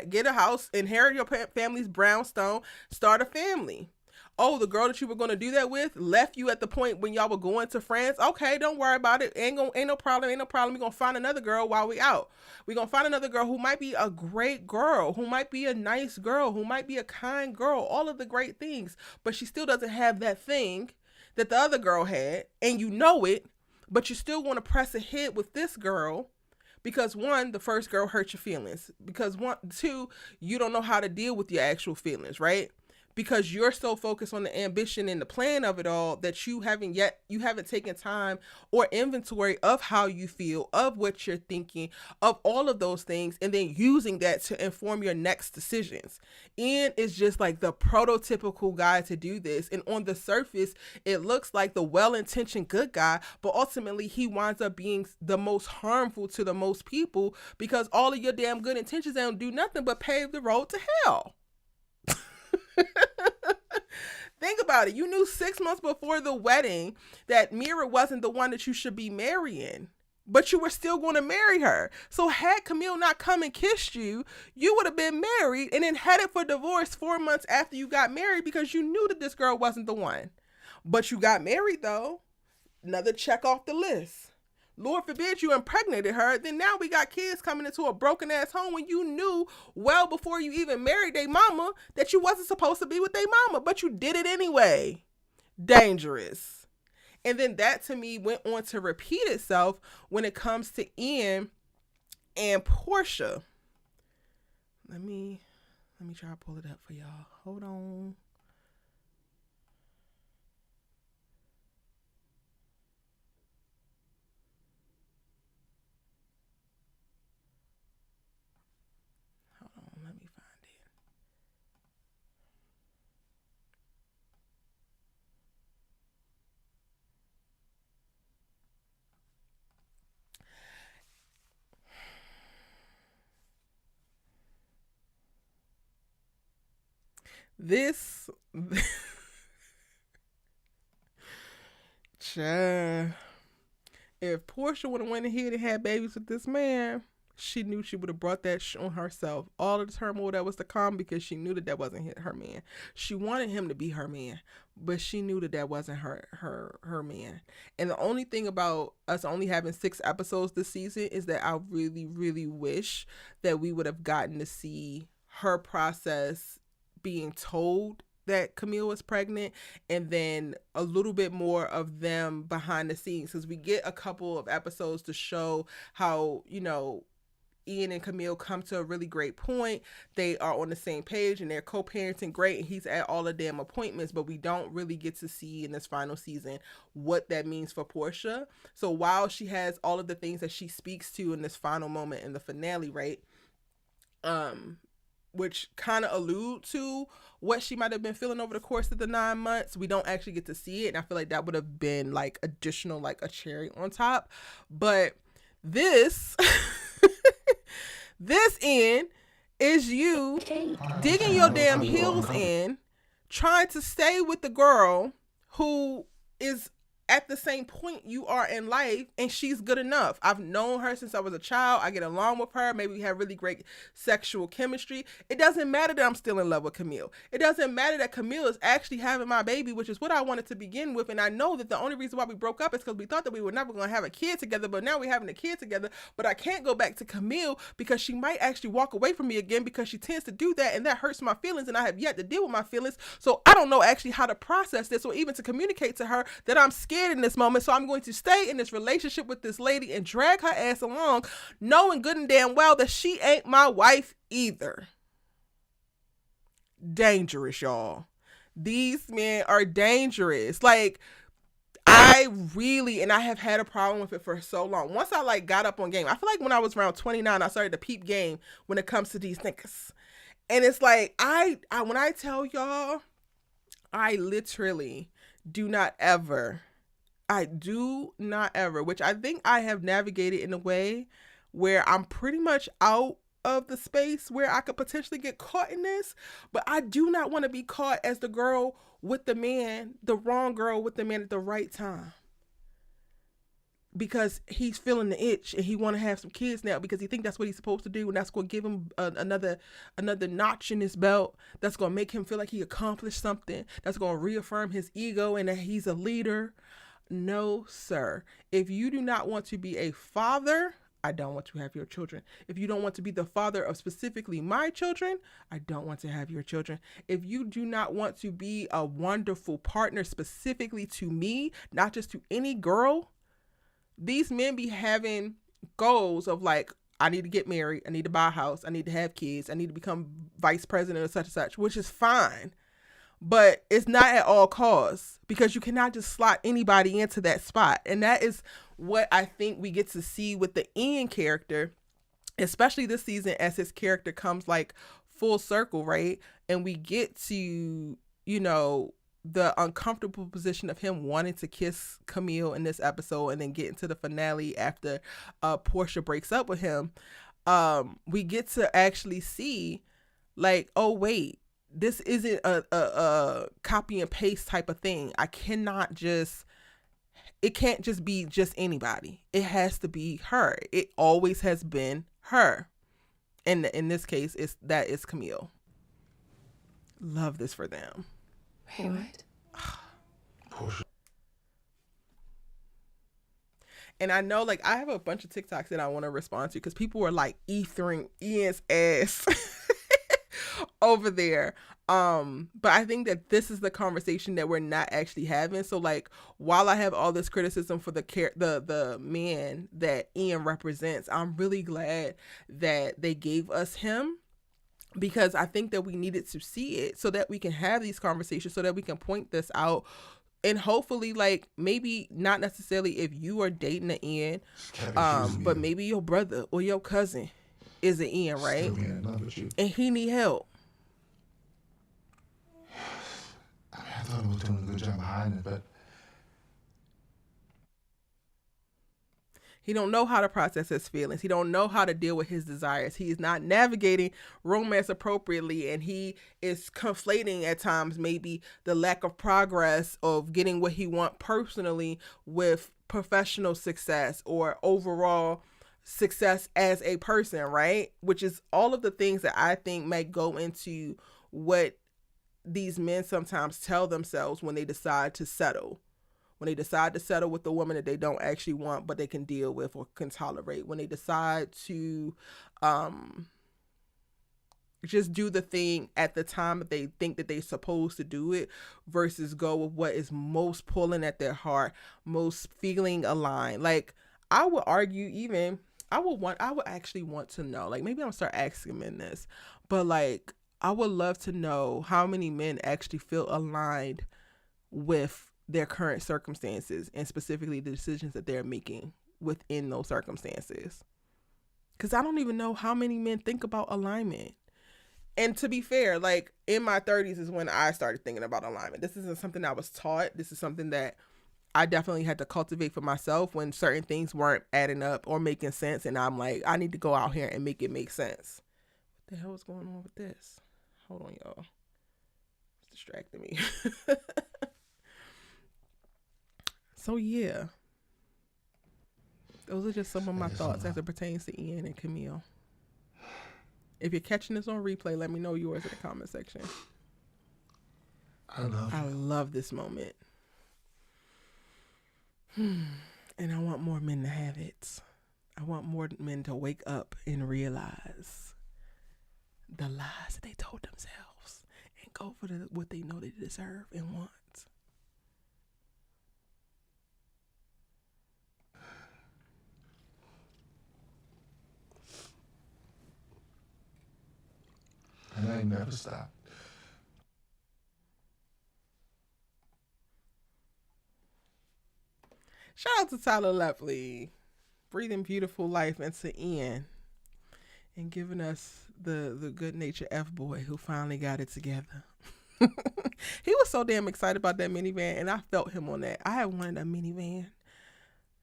get a house, inherit your family's brownstone, start a family. Oh, the girl that you were going to do that with left you at the point when y'all were going to France. Okay, don't worry about it. Ain't no problem. We're going to find another girl while we out. We're going to find another girl who might be a great girl, who might be a nice girl, who might be a kind girl, all of the great things. But she still doesn't have that thing that the other girl had, and you know it, but you still want to press ahead with this girl. Because one, the first girl hurt your feelings. Because two, you don't know how to deal with your actual feelings, right? Because you're so focused on the ambition and the plan of it all that you haven't taken time or inventory of how you feel, of what you're thinking, of all of those things, and then using that to inform your next decisions. Ian is just like the prototypical guy to do this. And on the surface, it looks like the well-intentioned good guy, but ultimately he winds up being the most harmful to the most people because all of your damn good intentions don't do nothing but pave the road to hell. Think about it. You knew 6 months before the wedding that Mira wasn't the one that you should be marrying, but you were still going to marry her. So had Camille not come and kissed you, you would have been married and then headed for divorce 4 months after you got married because you knew that this girl wasn't the one. But you got married though. Another check off the list. Lord forbid you impregnated her, then now we got kids coming into a broken ass home when you knew well before you even married their mama that you wasn't supposed to be with their mama, but you did it anyway. Dangerous. And then that to me went on to repeat itself when it comes to Ian and Portia. Let me try to pull it up for y'all. Hold on. Let me find it. This if Portia would have went ahead and had babies with this man, she knew she would have brought that on herself. All of the turmoil that was to come because she knew that wasn't her man. She wanted him to be her man, but she knew that wasn't her man. And the only thing about us only having 6 episodes this season is that I really, really wish that we would have gotten to see her process being told that Camille was pregnant, and then a little bit more of them behind the scenes, because we get a couple of episodes to show how, Ian and Camille come to a really great point. They are on the same page and they're co-parenting great, and he's at all the damn appointments, but we don't really get to see in this final season what that means for Portia. So while she has all of the things that she speaks to in this final moment in the finale, right, which kind of allude to what she might have been feeling over the course of the 9 months, we don't actually get to see it, and I feel like that would have been additional, a cherry on top. But this this Ian is you digging your damn heels in, trying to stay with the girl who is at the same point you are in life, and she's good enough. I've known her since I was a child. I get along with her. Maybe we have really great sexual chemistry. It doesn't matter that I'm still in love with Camille. It doesn't matter that Camille is actually having my baby, which is what I wanted to begin with. And I know that the only reason why we broke up is because we thought that we were never going to have a kid together, but now we're having a kid together. But I can't go back to Camille because she might actually walk away from me again, because she tends to do that, and that hurts my feelings, and I have yet to deal with my feelings. So I don't know actually how to process this, or even to communicate to her that I'm scared in this moment. So I'm going to stay in this relationship with this lady and drag her ass along, knowing good and damn well that she ain't my wife either. Dangerous, y'all. These men are dangerous. Like, I have had a problem with it for so long. Once I like got up on game, I feel like when I was around 29, I started to peep game when it comes to these niggas. And it's like, I when I tell y'all, I literally do not ever, which I think I have navigated in a way where I'm pretty much out of the space where I could potentially get caught in this. But I do not want to be caught as the girl with the man, the wrong girl with the man at the right time. Because he's feeling the itch and he want to have some kids now because he think that's what he's supposed to do, and that's going to give him another notch in his belt. That's going to make him feel like he accomplished something. That's going to reaffirm his ego and that he's a leader. No, sir. If you do not want to be a father, I don't want to have your children. If you don't want to be the father of specifically my children, I don't want to have your children. If you do not want to be a wonderful partner specifically to me, not just to any girl, these men be having goals of like, I need to get married, I need to buy a house, I need to have kids, I need to become vice president or such and such, which is fine. But it's not at all costs, because you cannot just slot anybody into that spot. And that is what I think we get to see with the Ian character, especially this season, as his character comes like full circle, right? And we get to, you know, the uncomfortable position of him wanting to kiss Camille in this episode, and then get into the finale after Portia breaks up with him. We get to actually see like, oh wait, this isn't a copy and paste type of thing. It can't just be just anybody. It has to be her. It always has been her. And in this case, that is Camille. Love this for them. Wait, what? And I know, like, I have a bunch of TikToks that I want to respond to because people were like ethering Ian's ass over there. But I think that this is the conversation that we're not actually having. So like, while I have all this criticism for the man that Ian represents, I'm really glad that they gave us him, because I think that we needed to see it so that we can have these conversations, so that we can point this out. And hopefully, like, maybe not necessarily if you are dating an Ian, but maybe your brother or your cousin is an Ian, right? And he need help. I thought I was doing a good job hiding it, but he don't know how to process his feelings. He don't know how to deal with his desires. He is not navigating romance appropriately, and he is conflating at times maybe the lack of progress of getting what he wants personally with professional success or overall success as a person, right? Which is all of the things that I think might go into what these men sometimes tell themselves when they decide to settle. When they decide to settle with the woman that they don't actually want, but they can deal with or can tolerate. When they decide to just do the thing at the time that they think that they're supposed to do it, versus go with what is most pulling at their heart, most feeling aligned. Like, I would argue even, I would actually want to know, like, maybe I'm gonna start asking men this, but like, I would love to know how many men actually feel aligned with their current circumstances, and specifically the decisions that they're making within those circumstances. Because I don't even know how many men think about alignment. And to be fair, like, in my 30s is when I started thinking about alignment. This isn't something I was taught. This is something that I definitely had to cultivate for myself when certain things weren't adding up or making sense. And I'm like, I need to go out here and make it make sense. What the hell is going on with this? Hold on, y'all. It's distracting me. So yeah, those are just some of my That is a thoughts as lot. it pertains to Ian and Camille. If you're catching this on replay, let me know yours in the comment section. I love I you. love this moment. And I want more men to have it. I want more men to wake up and realize the lies that they told themselves and go for what they know they deserve and want. And I ain't never stopped. Shout out to Tyler Lepley, breathing beautiful life into Ian and giving us the good natured F boy who finally got it together. He was so damn excited about that minivan, and I felt him on that. I had wanted a minivan,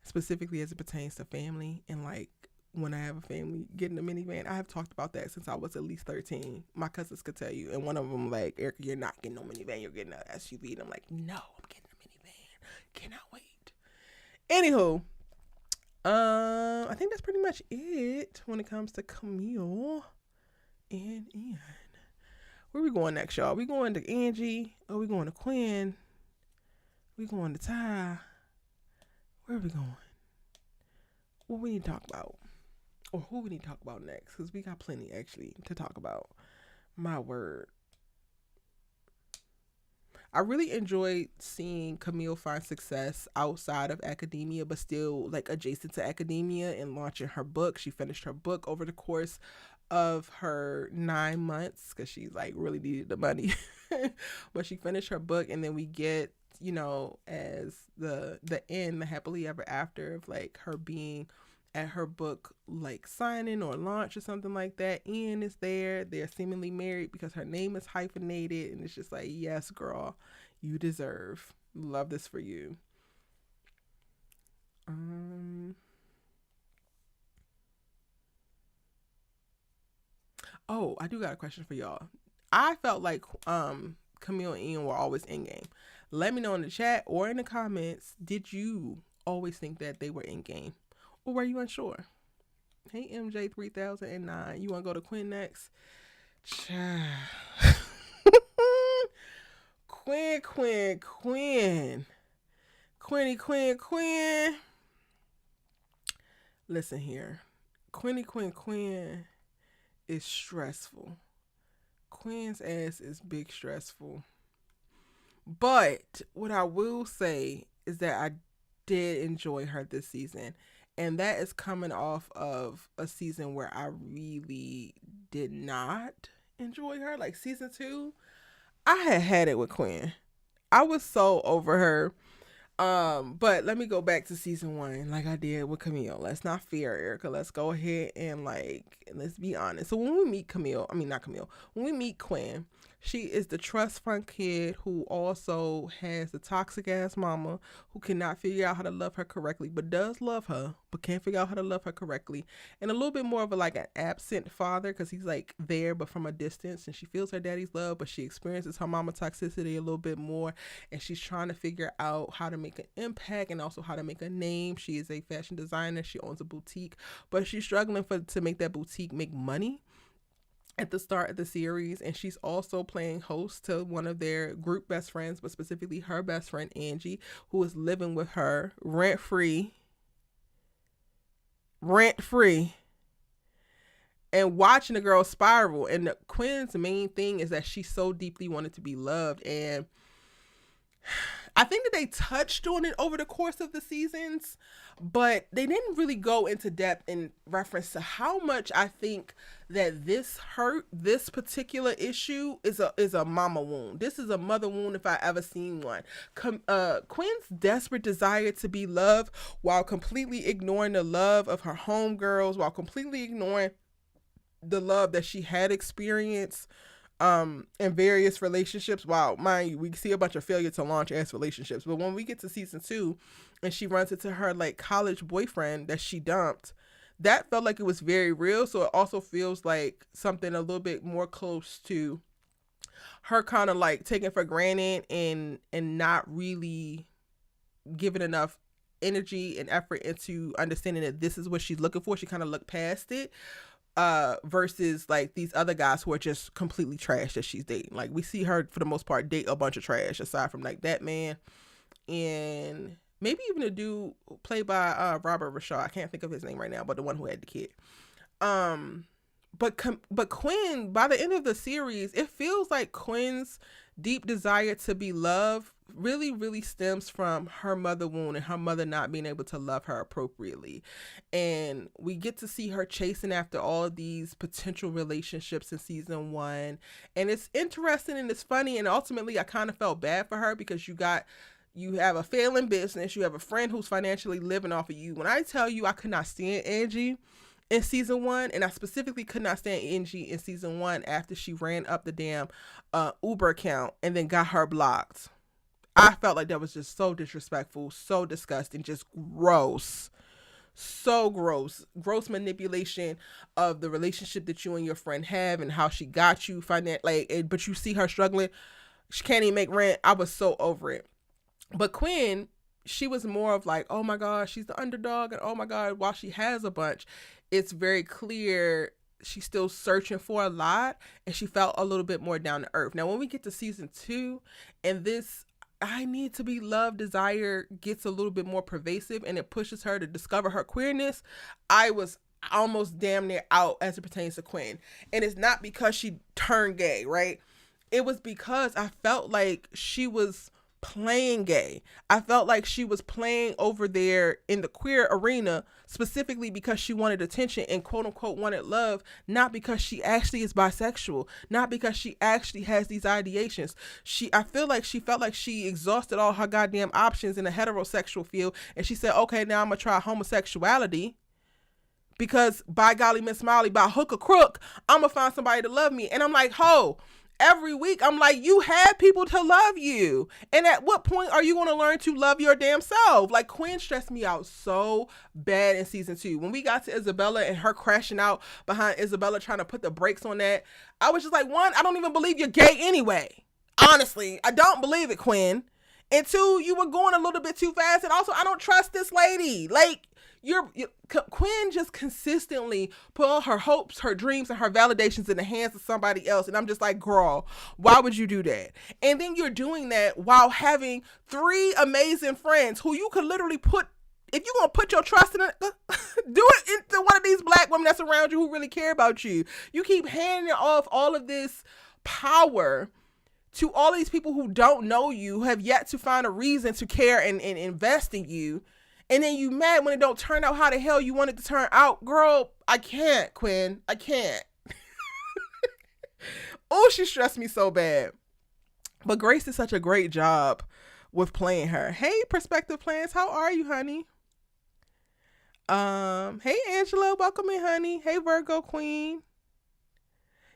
specifically as it pertains to family, and like when I have a family, getting a minivan. I have talked about that since I was at least 13. My cousins could tell you, and one of them like, Erica, you're not getting no minivan, you're getting an SUV. And I'm like, no, I'm getting a minivan. Cannot wait. Anywho, I think that's pretty much it when it comes to Camille and Ian. Where we going next, y'all? We going to Angie? Or we going to Quinn? We going to Ty? Where are we going? What we need to talk about? Or who we need to talk about next? Because we got plenty, actually, to talk about. My word. I really enjoyed seeing Camille find success outside of academia, but still like adjacent to academia and launching her book. She finished her book over the course of her 9 months because she's like really needed the money. But she finished her book, and then we get, you know, as the end, the happily ever after of like her being at her book like signing or launch or something like that. Ian is there. They're seemingly married because her name is hyphenated, and it's just like, yes, girl, you deserve. Love this for you. Oh, I do got a question for y'all. I felt like Camille and Ian were always in game. Let me know in the chat or in the comments, did you always think that they were in game? Or were you unsure? Hey, MJ3009. You want to go to Quinn next? Quinn. Quinn. Listen here. Quinn is stressful. Quinn's ass is big stressful. But what I will say is that I did enjoy her this season. And that is coming off of a season where I really did not enjoy her. Like season 2, I had it with Quinn. I was so over her. But let me go back to season 1 like I did with Camille. Let's not fear Erica. Let's go ahead and let's be honest. So when we meet when we meet Quinn, she is the trust fund kid who also has the toxic ass mama who cannot figure out how to love her correctly, but does love her, but can't figure out how to love her correctly. And a little bit more of an absent father because he's like there, but from a distance. And she feels her daddy's love, but she experiences her mama toxicity a little bit more. And she's trying to figure out how to make an impact and also how to make a name. She is a fashion designer. She owns a boutique, but she's struggling to make that boutique make money at the start of the series. And she's also playing host to one of their group best friends, but specifically her best friend Angie, who is living with her rent free and watching the girl spiral. And Quinn's main thing is that she so deeply wanted to be loved. And I think that they touched on it over the course of the seasons, but they didn't really go into depth in reference to how much I think that this particular issue is a mama wound. This is a mother wound if I ever seen one. Quinn's desperate desire to be loved while completely ignoring the love of her homegirls, while completely ignoring the love that she had experienced in various relationships. Wow, mind you, we see a bunch of failure to launch as relationships, but when we get to season 2 and she runs into her like college boyfriend that she dumped, that felt like it was very real. So it also feels like something a little bit more close to her kind of like taking for granted and not really given enough energy and effort into understanding that this is what she's looking for. She kind of looked past it. Versus like these other guys who are just completely trash that she's dating. Like, we see her for the most part date a bunch of trash, aside from like that man and maybe even a dude played by Robert Rashaw. I can't think of his name right now, but the one who had the kid. But Quinn, by the end of the series, it feels like Quinn's deep desire to be loved really stems from her mother wound and her mother not being able to love her appropriately. And we get to see her chasing after all of these potential relationships in season 1. And it's interesting and it's funny. And ultimately, I kind of felt bad for her because you have a failing business. You have a friend who's financially living off of you. When I tell you I could not stand Angie in season 1, and I specifically could not stand Angie in season 1 after she ran up the damn Uber account and then got her blocked. I felt like that was just so disrespectful, so disgusting, just gross. So gross manipulation of the relationship that you and your friend have and how she got you but you see her struggling. She can't even make rent. I was so over it. But Quinn, she was more of like, oh my God, she's the underdog. And oh my God, while she has a bunch, it's very clear she's still searching for a lot. And she felt a little bit more down to earth. Now, when we get to season 2 and this I need to be loved desire gets a little bit more pervasive and it pushes her to discover her queerness, I was almost damn near out as it pertains to Quinn. And it's not because she turned gay, right? It was because I felt like she was playing gay. I felt like she was playing over there in the queer arena specifically because she wanted attention and quote unquote wanted love, not because she actually is bisexual, not because she actually has these ideations. I feel like she felt like she exhausted all her goddamn options in the heterosexual field and she said, okay, now I'm gonna try homosexuality because by golly Miss Molly, by hook or crook, I'm gonna find somebody to love me. And I'm like, ho, every week I'm like, you had people to love you, and at what point are you going to learn to love your damn self? Like, Quinn stressed me out so bad in season 2 when we got to Isabella and her crashing out behind Isabella trying to put the brakes on that. I was just like, 1, I don't even believe you're gay anyway. Honestly, I don't believe it, Quinn. And 2, you were going a little bit too fast, and also I don't trust this lady. Like, Quinn just consistently put all her hopes, her dreams, and her validations in the hands of somebody else. And I'm just like, girl, why would you do that? And then you're doing that while having 3 amazing friends who you could literally put, if you're going to put your trust in it, do it into one of these black women that's around you who really care about you. You keep handing off all of this power to all these people who don't know you, who have yet to find a reason to care and invest in you. And then you mad when it don't turn out how the hell you want it to turn out. Girl, I can't, Quinn. I can't. Oh, she stressed me so bad. But Grace did such a great job with playing her. Hey, Perspective Plans. How are you, honey? Hey, Angela. Welcome in, honey. Hey, Virgo Queen.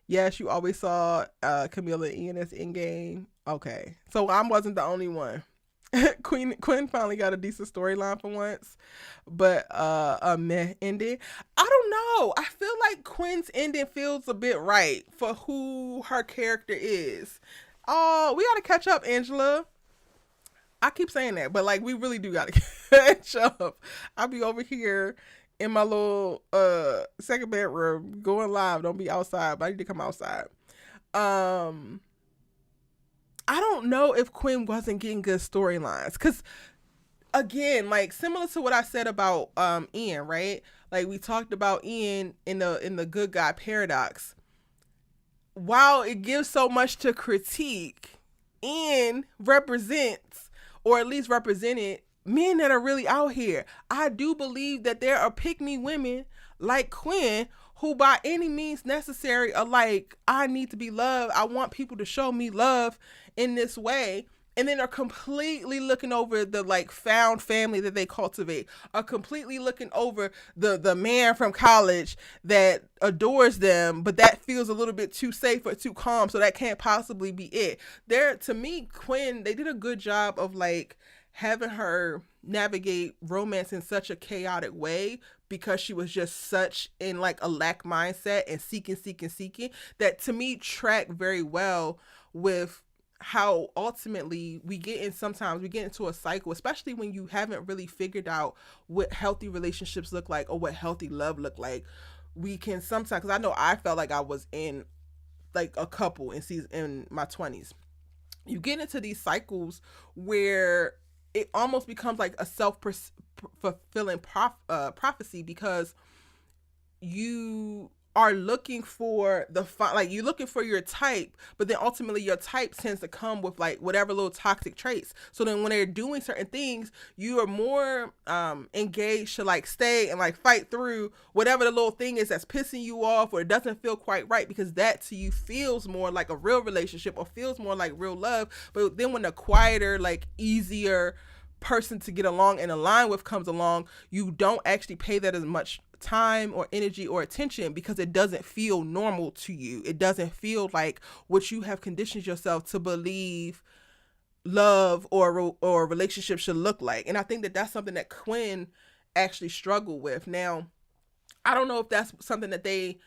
Yes, you always saw Camille and Ian as in-game. Okay. So I wasn't the only one. Quinn finally got a decent storyline for once, but a meh ending. I don't know. I feel like Quinn's ending feels a bit right for who her character is. Oh, we gotta catch up, Angela. I keep saying that, but like we really do gotta catch up. I'll be over here in my little second bedroom going live. Don't be outside, but I need to come outside. I don't know if Quinn wasn't getting good storylines because, again, like similar to what I said about Ian, right? Like we talked about Ian in the good guy paradox. While it gives so much to critique, Ian represents, or at least represented, men that are really out here. I do believe that there are pick-me women like Quinn who by any means necessary are like, I need to be loved. I want people to show me love in this way. And then are completely looking over the like found family that they cultivate, are completely looking over the man from college that adores them, but that feels a little bit too safe or too calm. So that can't possibly be it. To me, Quinn, they did a good job of like having her navigate romance in such a chaotic way because she was just such in like a lack mindset and seeking that to me tracked very well with how ultimately sometimes we get into a cycle, especially when you haven't really figured out what healthy relationships look like or what healthy love look like. We can sometimes, because I know I felt like I was in like a couple in my 20s. You get into these cycles where it almost becomes like a self-fulfilling prophecy, because you are looking for like you're looking for your type, but then ultimately your type tends to come with like whatever little toxic traits. So then when they're doing certain things, you are more engaged to like stay and like fight through whatever the little thing is that's pissing you off or it doesn't feel quite right, because that to you feels more like a real relationship or feels more like real love. But then when the quieter, like easier person to get along and align with comes along, you don't actually pay that as much time or energy or attention, because it doesn't feel normal to you. It doesn't feel like what you have conditioned yourself to believe love or relationship should look like. And I think that that's something that Quinn actually struggled with. Now, I don't know if that's something that they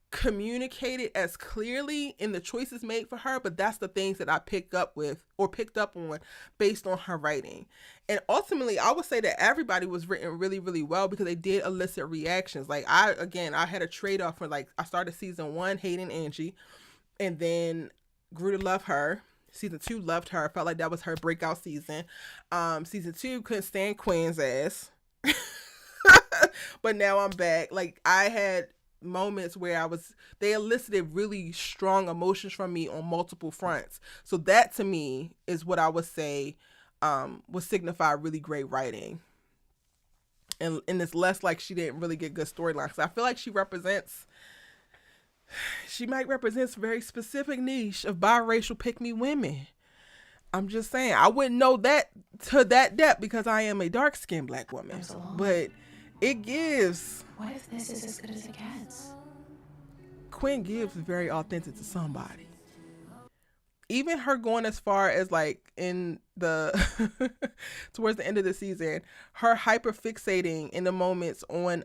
communicated as clearly in the choices made for her, but that's the things that I picked up on based on her writing. And ultimately, I would say that everybody was written really, really well, because they did elicit reactions. Like I had a trade-off for, like, I started season 1 hating Angie and then grew to love her. Season 2 loved her. I felt like that was her breakout season. Season 2 couldn't stand Quinn's ass. But now I'm back. Like, I had moments where they elicited really strong emotions from me on multiple fronts. So that to me is what I would say would signify really great writing. And it's less like she didn't really get good storylines. I feel like she might represent a very specific niche of biracial pick-me women. I'm just saying, I wouldn't know that to that depth because I am a dark-skinned Black woman. But it gives. What if this is as good as it gets? Quinn gives very authentic to somebody. Even her going as far as, like, in the towards the end of the season, her hyper fixating in the moments on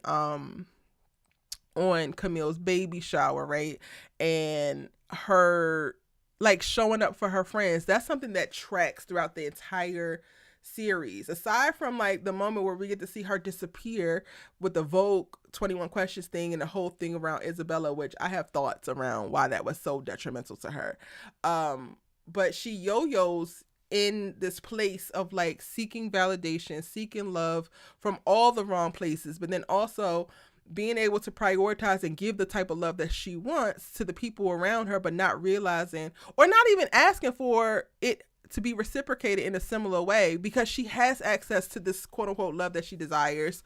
Camille's baby shower, right? And her like showing up for her friends. That's something that tracks throughout the entire series. Aside from like the moment where we get to see her disappear with the Vogue 21 Questions thing and the whole thing around Isabella, which I have thoughts around why that was so detrimental to her. But she yo-yos in this place of like seeking validation, seeking love from all the wrong places, but then also being able to prioritize and give the type of love that she wants to the people around her, but not realizing or not even asking for it to be reciprocated in a similar way, because she has access to this quote unquote love that she desires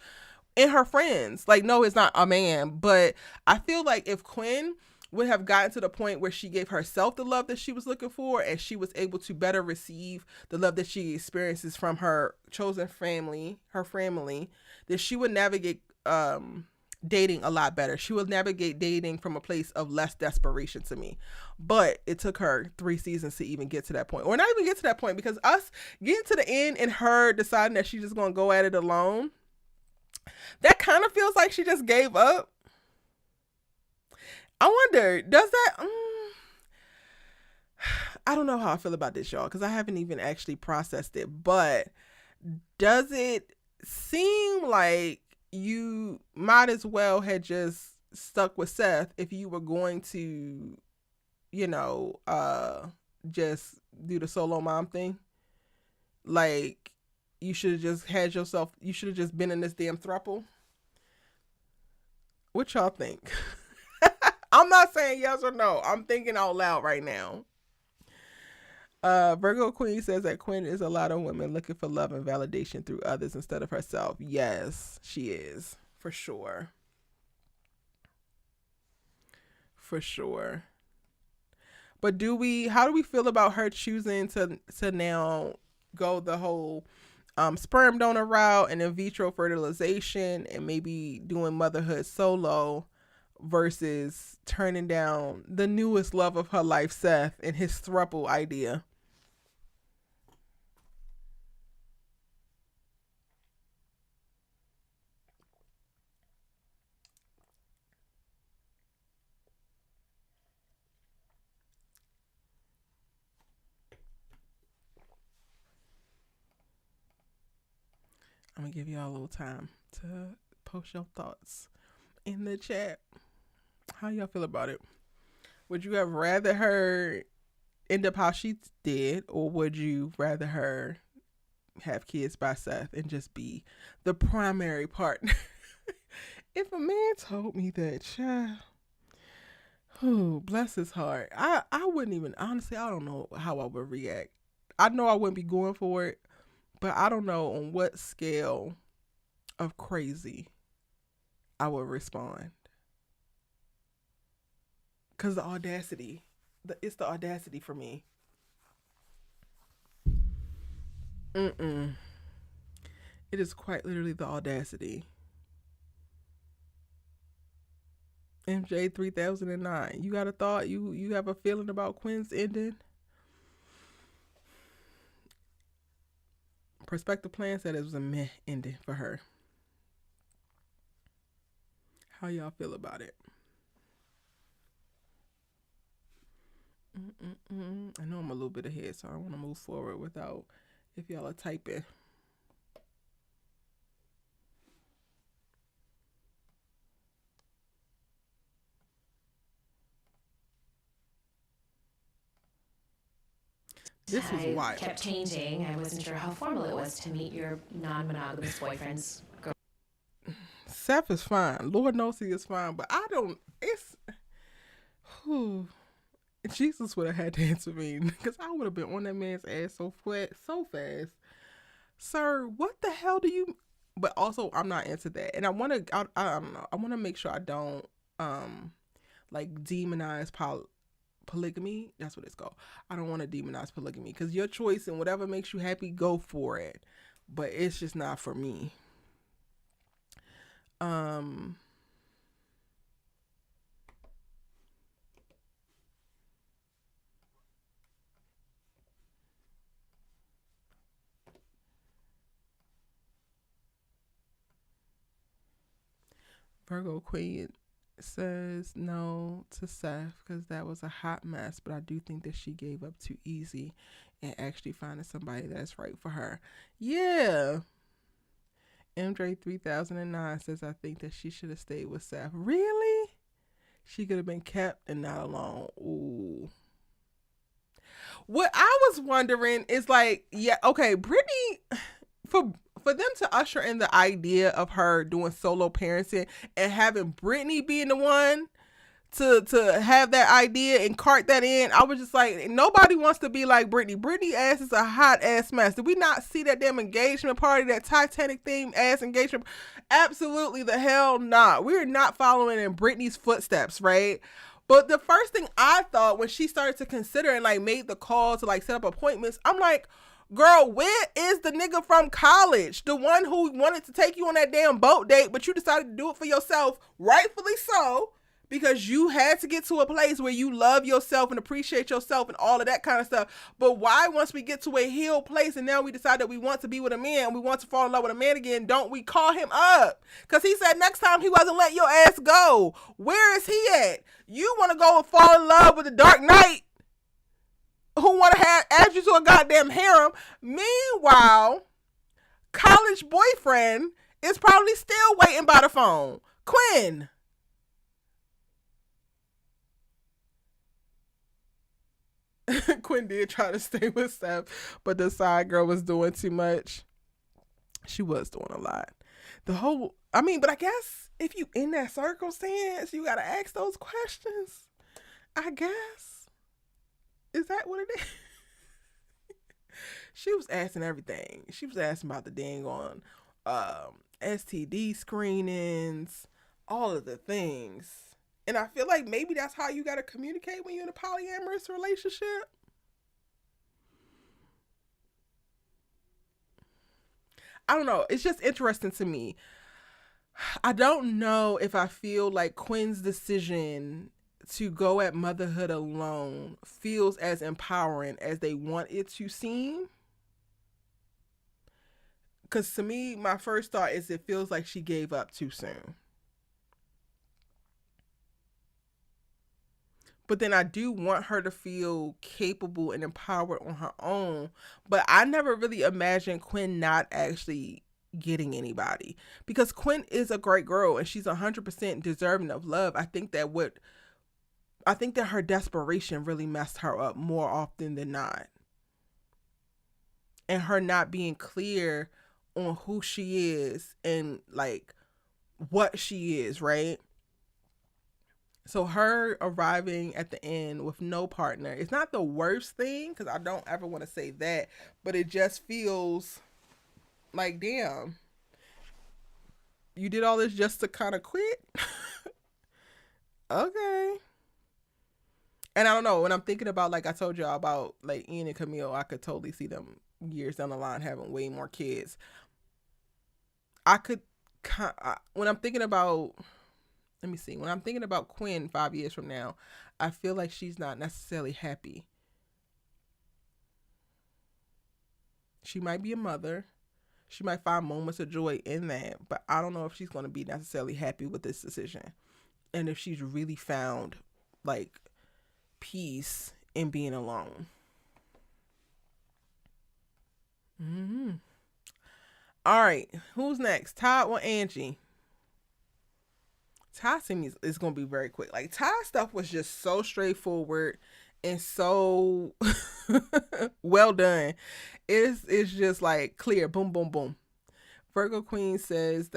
in her friends. Like, no, it's not a man, but I feel like if Quinn would have gotten to the point where she gave herself the love that she was looking for, and she was able to better receive the love that she experiences from her chosen family, that she would navigate dating a lot better. She will navigate dating from a place of less desperation to me. But it took her 3 seasons to even get to that point. Or not even get to that point, because us getting to the end and her deciding that she's just going to go at it alone, that kind of feels like she just gave up. I wonder, does that... I don't know how I feel about this, y'all, because I haven't even actually processed it. But does it seem like you might as well had just stuck with Seth if you were going to, just do the solo mom thing? Like, you should have just been in this damn throuple. What y'all think? I'm not saying yes or no. I'm thinking out loud right now. Virgo Queen says that Quinn is a lot of women looking for love and validation through others instead of herself. Yes, she is. For sure. For sure. But how do we feel about her choosing to now go the whole sperm donor route and in vitro fertilization and maybe doing motherhood solo versus turning down the newest love of her life, Seth, and his throuple idea? I'm going to give y'all a little time to post your thoughts in the chat. How y'all feel about it? Would you have rather her end up how she did, or would you rather her have kids by Seth and just be the primary partner? If a man told me that, child, oh, bless his heart, I wouldn't even, honestly, I don't know how I would react. I know I wouldn't be going for it, but I don't know on what scale of crazy I would respond. Because the audacity, it's the audacity for me. It is quite literally the audacity. MJ 3009. You got a thought? You have a feeling about Quinn's ending? Perspective Plan said it was a meh ending for her. How y'all feel about it? I know I'm a little bit ahead, so I want to move forward without, if y'all are typing. This was wild. Kept changing. I wasn't sure how formal it was to meet your non-monogamous boyfriend's girl. Seth is fine. Lord knows he is fine, but I don't. It's. Whew. Jesus would have had to intervene because I would have been on that man's ass so fast. Sir, what the hell do you? But also, I'm not into that, and I want to. I don't know. I want to make sure I don't like demonize polygamy. That's what it's called. I don't want to demonize polygamy because your choice and whatever makes you happy, go for it. But it's just not for me. Virgo Quinn says no to Seth because that was a hot mess, but I do think that she gave up too easy and actually finding somebody that's right for her. Yeah. MJ 3009 says I think that she should have stayed with Seth. Really? She could have been kept and not alone. Ooh. What I was wondering is like, yeah, okay, Brittany, for them to usher in the idea of her doing solo parenting and having Brittany being the one to have that idea and cart that in, I was just like, nobody wants to be like Brittany. Brittany ass is a hot ass mess. Did we not see that damn engagement party, that Titanic theme ass engagement? Absolutely the hell not. We're not following in Brittany's footsteps, right? But the first thing I thought when she started to consider and like made the call to like set up appointments, I'm like, girl, where is the nigga from college? The one who wanted to take you on that damn boat date, but you decided to do it for yourself, rightfully so, because you had to get to a place where you love yourself and appreciate yourself and all of that kind of stuff. But why, once we get to a healed place and now we decide that we want to be with a man, we want to fall in love with a man again, don't we call him up? Because he said next time he wasn't letting your ass go. Where is he at? You want to go and fall in love with the Dark Knight who want to add you to a goddamn harem. Meanwhile, college boyfriend is probably still waiting by the phone. Quinn. Quinn did try to stay with Steph, but the side girl was doing too much. She was doing a lot. But I guess if you in that circumstance, you got to ask those questions. I guess. Is that what it is? She was asking everything. She was asking about the dang on STD screenings, all of the things. And I feel like maybe that's how you got to communicate when you're in a polyamorous relationship. I don't know. It's just interesting to me. I don't know if I feel like Quinn's decision to go at motherhood alone feels as empowering as they want it to seem. Because to me, my first thought is it feels like she gave up too soon. But then I do want her to feel capable and empowered on her own. But I never really imagined Quinn not actually getting anybody, because Quinn is a great girl and she's 100% deserving of love. I think that her desperation really messed her up more often than not, and her not being clear on who she is and like what she is, right? So her arriving at the end with no partner is not the worst thing, because I don't ever want to say that, but it just feels like, damn, you did all this just to kind of quit? Okay. And I don't know, when I'm thinking about, like I told y'all about like Ian and Camille, I could totally see them years down the line having way more kids. I could, when I'm thinking about, let me see, when I'm thinking about Quinn 5 years from now, I feel like she's not necessarily happy. She might be a mother. She might find moments of joy in that, but I don't know if she's going to be necessarily happy with this decision. And if she's really found like peace in being alone. All right, who's next? Todd or Angie? Ty seems is gonna be very quick. Like Ty stuff was just so straightforward and so well done. It's just like clear, boom, boom, boom. Virgo Queen says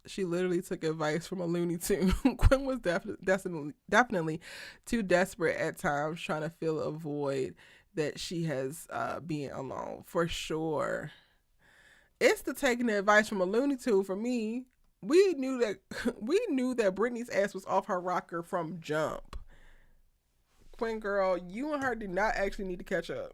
she literally took advice from a Looney Tune. Quinn was definitely too desperate at times, trying to fill a void that she has being alone, for sure. It's the taking the advice from a Looney Tune for me. We knew that Britney's ass was off her rocker from jump. Quinn girl, you and her do not actually need to catch up.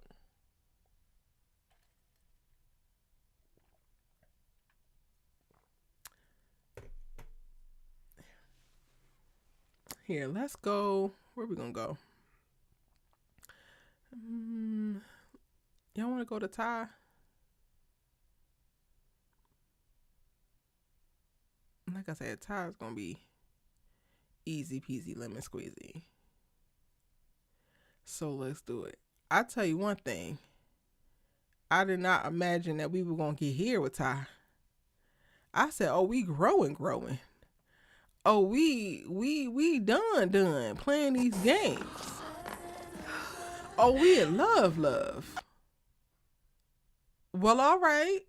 Here, let's go. Where are we gonna go? Y'all want to go to Ty? Like I said, Ty is gonna be easy peasy lemon squeezy. So let's do it. I tell you one thing. I did not imagine that we were gonna get here with Ty. I said, oh, we growing. Oh, we done playing these games. Oh, we in love. Well, all right.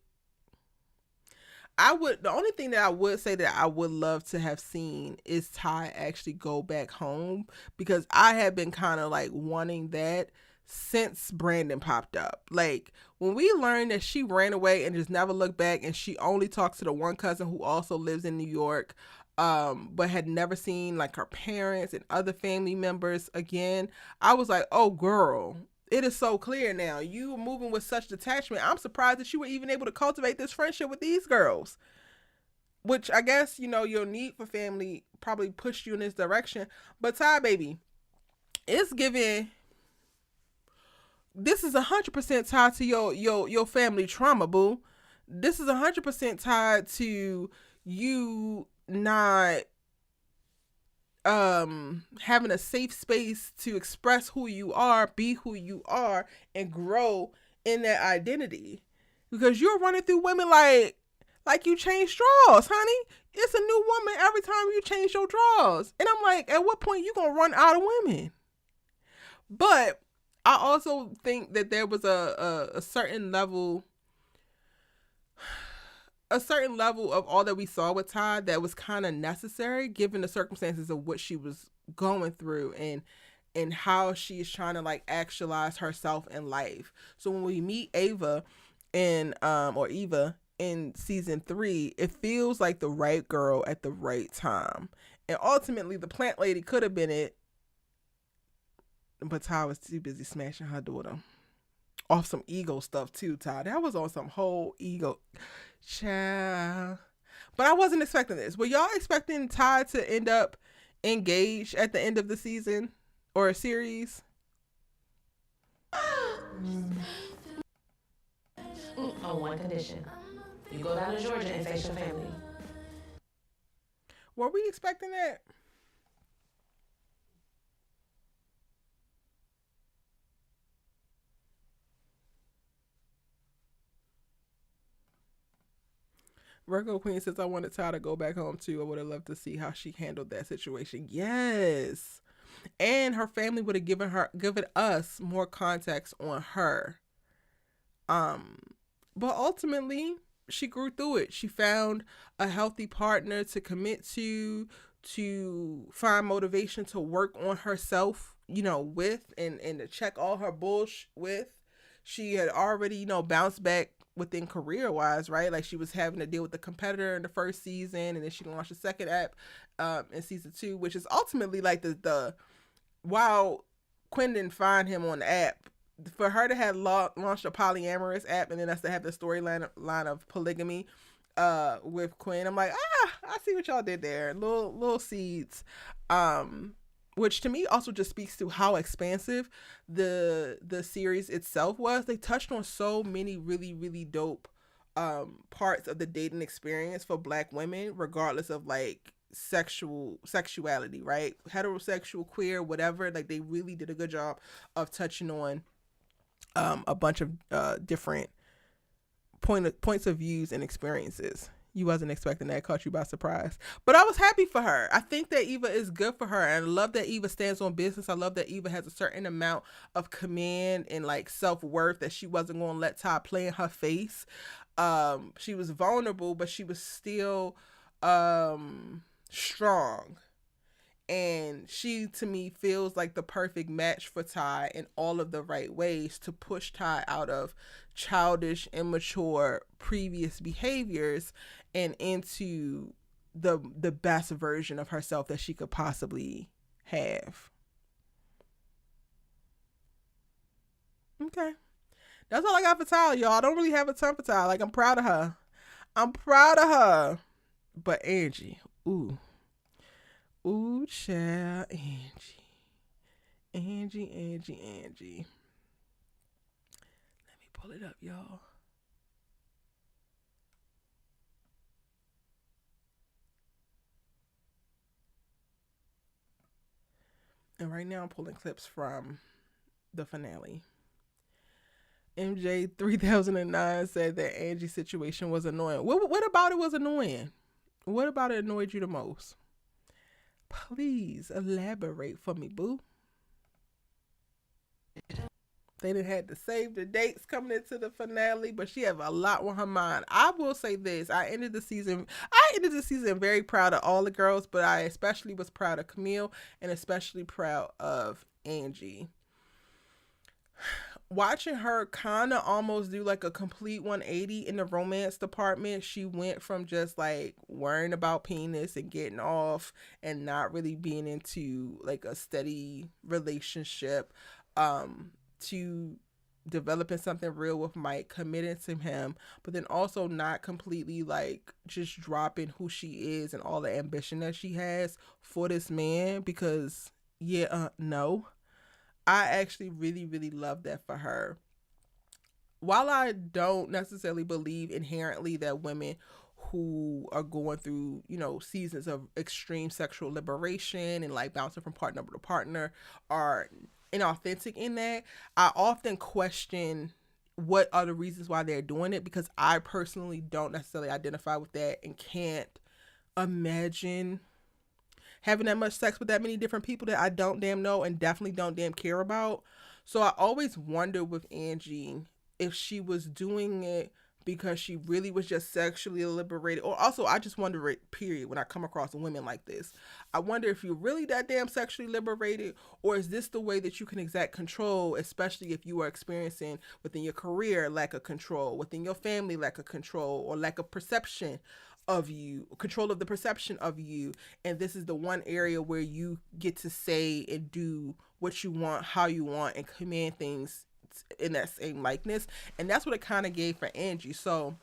The only thing that I would say that I would love to have seen is Ty actually go back home, because I had been kind of like wanting that since Brandon popped up. Like when we learned that she ran away and just never looked back, and she only talks to the one cousin who also lives in New York, but had never seen like her parents and other family members again. I was like, oh girl, it is so clear now. You were moving with such detachment. I'm surprised that you were even able to cultivate this friendship with these girls. Which I guess, your need for family probably pushed you in this direction. But Ty, baby, it's giving. This is 100% tied to your family trauma, boo. This is 100% tied to you not having a safe space to express who you are, be who you are, and grow in that identity. Because you're running through women like you change straws, honey. It's a new woman every time you change your drawers. And I'm like, at what point you gonna run out of women? But I also think that there was a certain level of all that we saw with Todd that was kind of necessary given the circumstances of what she was going through and how she's trying to like actualize herself in life. So when we meet Eva in season 3, it feels like the right girl at the right time. And ultimately the plant lady could have been it, but Todd was too busy smashing her daughter. Off some ego stuff too, Todd. That was on some whole ego. Child. But I wasn't expecting this. Were y'all expecting Todd to end up engaged at the end of the season or a series? On one condition. You go down to Georgia and face your family. Were we expecting that? Virgo Queen says, I wanted Ty to go back home too. I would have loved to see how she handled that situation. Yes. And her family would have given us more context on her. But ultimately she grew through it. She found a healthy partner to commit to find motivation to work on herself, with and to check all her bullshit with. She had already, bounced back within career wise, right? Like she was having to deal with the competitor in the first season, and then she launched a second app in season 2, which is ultimately like the while Quinn didn't find him on the app, for her to have launched a polyamorous app and then us to have the storyline of polygamy with Quinn, I'm like, I see what y'all did there. Little seeds. Which to me also just speaks to how expansive the series itself was. They touched on so many really, really dope parts of the dating experience for Black women, regardless of like sexuality, right? Heterosexual, queer, whatever. Like they really did a good job of touching on a bunch of different points of views and experiences. You wasn't expecting that. Caught you by surprise. But I was happy for her. I think that Eva is good for her. And I love that Eva stands on business. I love that Eva has a certain amount of command and like self-worth that she wasn't going to let Ty play in her face. She was vulnerable, but she was still strong. And she, to me, feels like the perfect match for Ty in all of the right ways to push Ty out of childish, immature, previous behaviors and into the best version of herself that she could possibly have. Okay. That's all I got for Ty, y'all. I don't really have a ton for Ty. Like, I'm proud of her. But Angie, ooh, child, Angie. Let me pull it up, y'all. And right now I'm pulling clips from the finale. MJ 3009 said that Angie's situation was annoying. What about it was annoying? What about it annoyed you the most? Please elaborate for me, boo. They didn't had to save the dates coming into the finale, but she have a lot on her mind. I will say this: I ended the season very proud of all the girls, but I especially was proud of Camille and especially proud of Angie. Watching her kind of almost do like a complete 180 in the romance department. She went from just like worrying about penis and getting off and not really being into like a steady relationship to developing something real with Mike, committing to him, but then also not completely like just dropping who she is and all the ambition that she has for this man, because no. I actually really, really love that for her. While I don't necessarily believe inherently that women who are going through, seasons of extreme sexual liberation and like bouncing from partner to partner are inauthentic in that, I often question what are the reasons why they're doing it, because I personally don't necessarily identify with that and can't imagine having that much sex with that many different people that I don't damn know and definitely don't damn care about. So I always wonder with Angie if she was doing it because she really was just sexually liberated, or also I just wonder it, period, when I come across women like this. I wonder if you're really that damn sexually liberated, or is this the way that you can exact control, especially if you are experiencing within your career lack of control, within your family lack of control, or lack of perception of you, control of the perception of you, and this is the one area where you get to say and do what you want, how you want, and command things in that same likeness. And that's what it kind of gave for Angie. So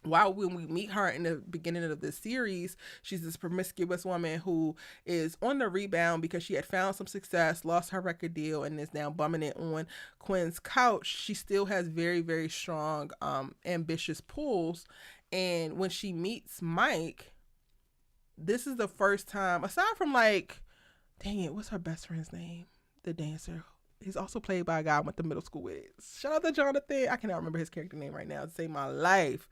while when we meet her in the beginning of this series, she's this promiscuous woman who is on the rebound because she had found some success, lost her record deal, and is now bumming it on Quinn's couch. She still has very, very strong, ambitious pulls. And when she meets Mike, this is the first time, aside from like, dang it, what's her best friend's name? The dancer. He's also played by a guy I went to middle school with. Shout out to Jonathan. I cannot remember his character name right now to save my life.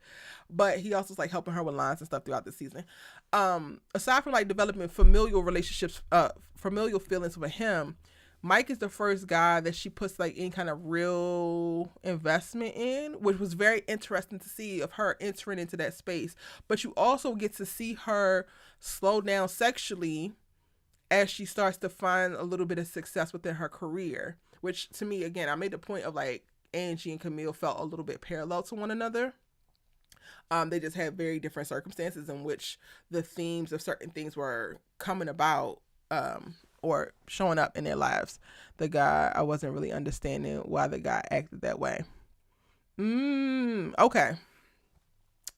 But he also was like helping her with lines and stuff throughout the season. Aside from like developing familial relationships, familial feelings with him, Mike is the first guy that she puts like any kind of real investment in, which was very interesting to see of her entering into that space. But you also get to see her slow down sexually as she starts to find a little bit of success within her career, which to me, again, I made the point of like Angie and Camille felt a little bit parallel to one another. They just had very different circumstances in which the themes of certain things were coming about, or showing up in their lives. The guy, I wasn't really understanding why the guy acted that way. Okay.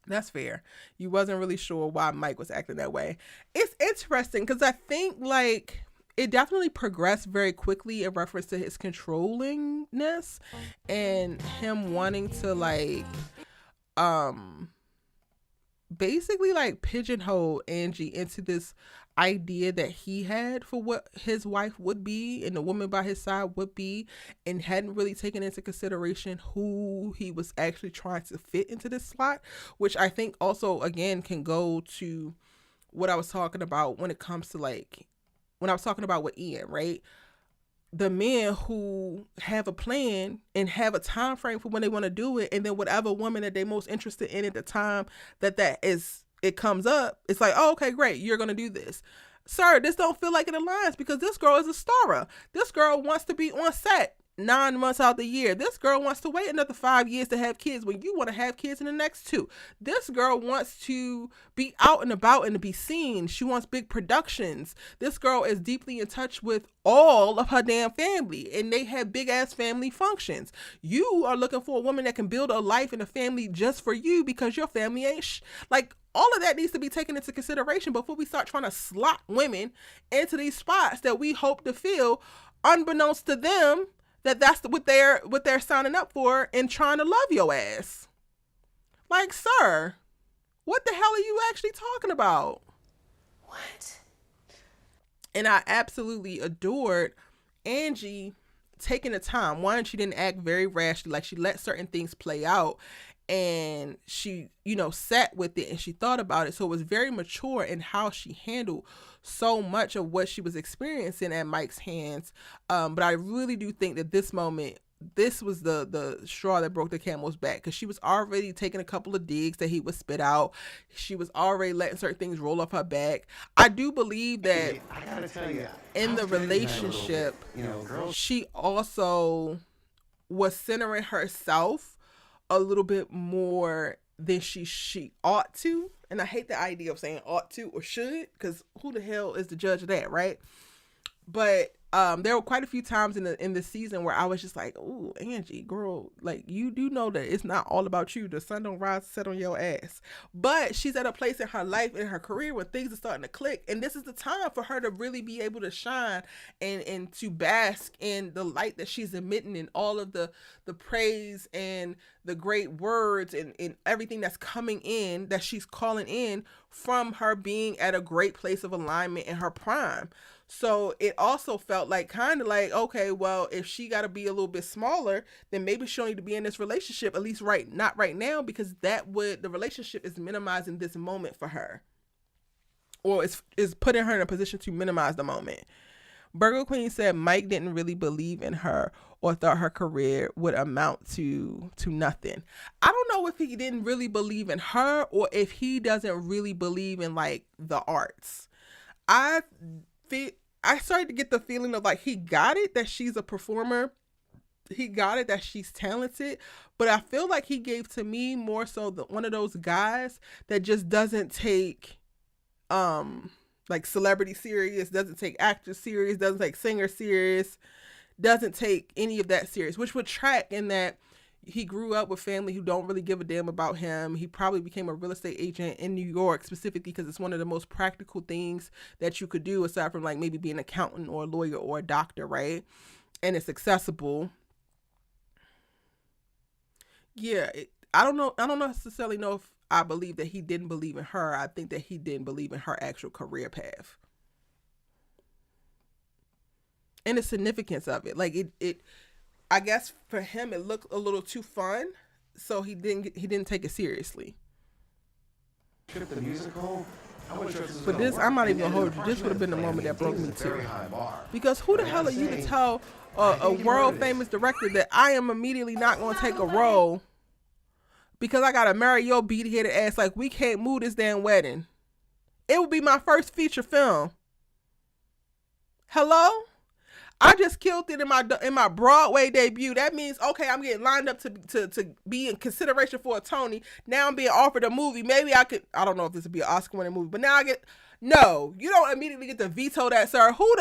That's fair. You wasn't really sure why Mike was acting that way. It's interesting because I think like it definitely progressed very quickly in reference to his controllingness and him wanting to like basically like pigeonhole Angie into this idea that he had for what his wife would be and the woman by his side would be, and hadn't really taken into consideration who he was actually trying to fit into this slot, which I think also again can go to what I was talking about when it comes to like when I was talking about with Ian, right? The men who have a plan and have a time frame for when they want to do it, and then whatever woman that they're most interested in at the time it comes up, it's like, oh, okay, great, you're gonna do this. Sir, this don't feel like it aligns because this girl is a star. This girl wants to be on set 9 months out the year. This girl wants to wait another 5 years to have kids when you want to have kids in the next 2. This girl wants to be out and about and to be seen. She wants big productions. This girl is deeply in touch with all of her damn family, and they have big ass family functions. You are looking for a woman that can build a life and a family just for you because your family ain't like, all of that needs to be taken into consideration before we start trying to slot women into these spots that we hope to fill, unbeknownst to them that's what they're signing up for and trying to love your ass. Like, sir, what the hell are you actually talking about? What? And I absolutely adored Angie taking the time. One, she didn't act very rashly. Like, she let certain things play out. And she, sat with it and she thought about it. So it was very mature in how she handled so much of what she was experiencing at Mike's hands. But I really do think that this moment, this was the straw that broke the camel's back, because she was already taking a couple of digs that he would spit out. She was already letting certain things roll off her back. I do believe that I gotta tell you, in the relationship, she also was centering herself a little bit more than she ought to. And I hate the idea of saying ought to or should, because who the hell is the judge of that, right? But there were quite a few times in the season where I was just like, ooh, Angie, girl, like, you do know that it's not all about you. The sun don't rise, set on your ass. But she's at a place in her life, in her career, where things are starting to click. And this is the time for her to really be able to shine and to bask in the light that she's emitting, and all of the praise and the great words and everything that's coming in, that she's calling in from her being at a great place of alignment in her prime. So it also felt like kind of like, okay, well, if she got to be a little bit smaller, then maybe she don't need to be in this relationship, at least not right now, because the relationship is minimizing this moment for her, or is putting her in a position to minimize the moment. Burger Queen said Mike didn't really believe in her or thought her career would amount to nothing. I don't know if he didn't really believe in her or if he doesn't really believe in like the arts. I started to get the feeling of like he got it that she's a performer. He got it that she's talented, but I feel like he gave to me more so one of those guys that just doesn't take like celebrity serious, doesn't take actors serious, doesn't take singer serious, doesn't take any of that serious, which would track in that he grew up with family who don't really give a damn about him. He probably became a real estate agent in New York specifically because it's one of the most practical things that you could do aside from like maybe being an accountant or a lawyer or a doctor, right? And it's accessible. Yeah, I don't necessarily know if I believe that he didn't believe in her. I think that he didn't believe in her actual career path. and the significance of it. Like it I guess for him it looked a little too fun, so he didn't take it seriously. The musical. But this, I'm not even gonna hold you. This would have been the moment that broke me too. Because who the hell are you to tell a world famous director that I am immediately not gonna take a role because I gotta marry your beady-headed ass? Like, we can't move this damn wedding. It would be my first feature film. Hello? I just killed it in my Broadway debut. That means, okay, I'm getting lined up to be in consideration for a Tony. Now I'm being offered a movie. Maybe I don't know if this would be an Oscar winning movie, but now no, you don't immediately get to veto that, sir. Who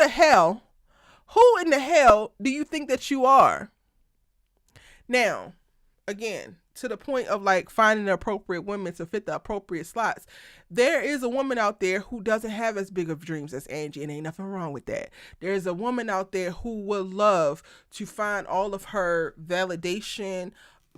in the hell do you think that you are? Now, again, to the point of like finding the appropriate women to fit the appropriate slots. There is a woman out there who doesn't have as big of dreams as Angie, and ain't nothing wrong with that. There's a woman out there who would love to find all of her validation,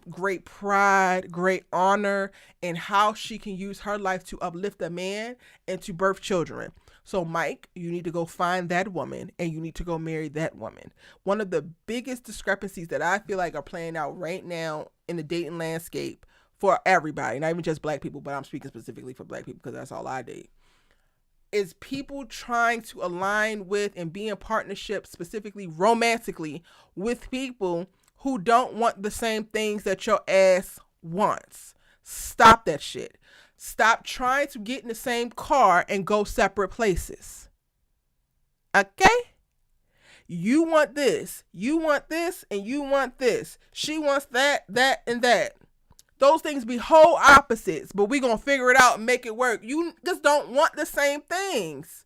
great pride, great honor, and how she can use her life to uplift a man and to birth children. So, Mike, you need to go find that woman and you need to go marry that woman. One of the biggest discrepancies that I feel like are playing out right now in the dating landscape for everybody, not even just black people, but I'm speaking specifically for black people because that's all I date, is people trying to align with and be in partnership, specifically romantically, with people who don't want the same things that your ass wants. Stop that shit. Stop trying to get in the same car and go separate places. Okay? You want this, and you want this. She wants that, and that. Those things be whole opposites, but we gonna figure it out and make it work. You just don't want the same things.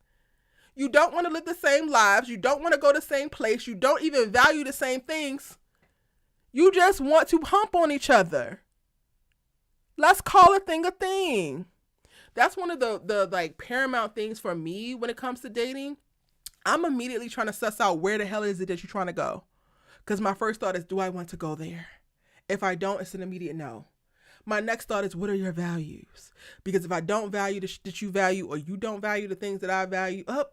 You don't want to live the same lives. You don't want to go the same place. You don't even value the same things. You just want to hump on each other. Let's call a thing a thing. That's one of the like paramount things for me when it comes to dating. I'm immediately trying to suss out where the hell is it that you're trying to go. Because my first thought is, do I want to go there? If I don't, it's an immediate no. My next thought is, what are your values? Because if I don't value the that you value, or you don't value the things that I value, I'm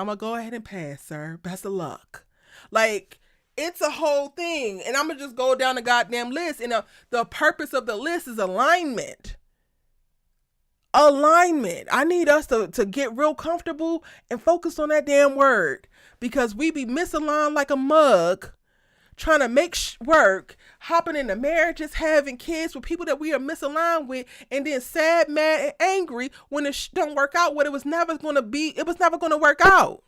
going to go ahead and pass, sir. Best of luck. Like, it's a whole thing. And I'm going to just go down the goddamn list. And the purpose of the list is alignment. Alignment. I need us to get real comfortable and focus on that damn word. Because we be misaligned like a mug, trying to make work, hopping into marriages, having kids with people that we are misaligned with, and then sad, mad, and angry when it don't work out what it was never going to be. It was never going to work out.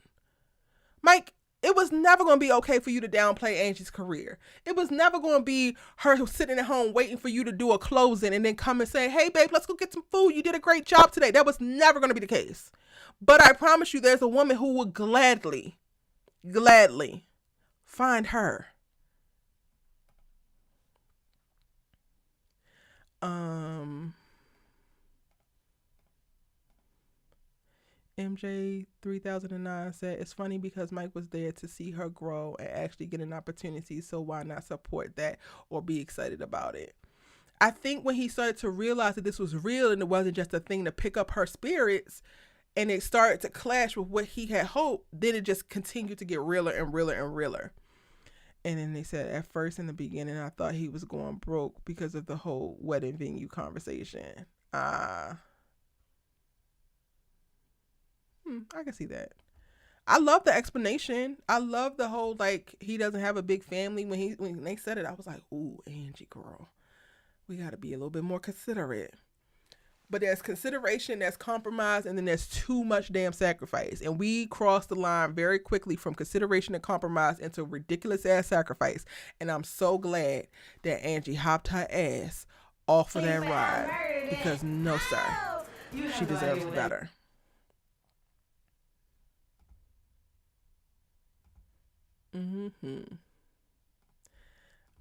Mike, it was never going to be okay for you to downplay Angie's career. It was never going to be her sitting at home waiting for you to do a closing and then come and say, hey, babe, let's go get some food. You did a great job today. That was never going to be the case. But I promise you, there's a woman who would gladly find her. MJ 3009 said, it's funny because Mike was there to see her grow and actually get an opportunity, so why not support that or be excited about it? I think when he started to realize that this was real and it wasn't just a thing to pick up her spirits, and it started to clash with what he had hoped, then it just continued to get realer and realer and realer. And then they said, at first in the beginning, I thought he was going broke because of the whole wedding venue conversation. I can see that. I love the explanation. I love the whole, like, he doesn't have a big family. When they said it, I was like, ooh, Angie, girl, we got to be a little bit more considerate. But there's consideration, there's compromise, and then there's too much damn sacrifice. And we crossed the line very quickly from consideration and compromise into ridiculous ass sacrifice. And I'm so glad that Angie hopped her ass off of that ride. Because no, sir, she deserves better.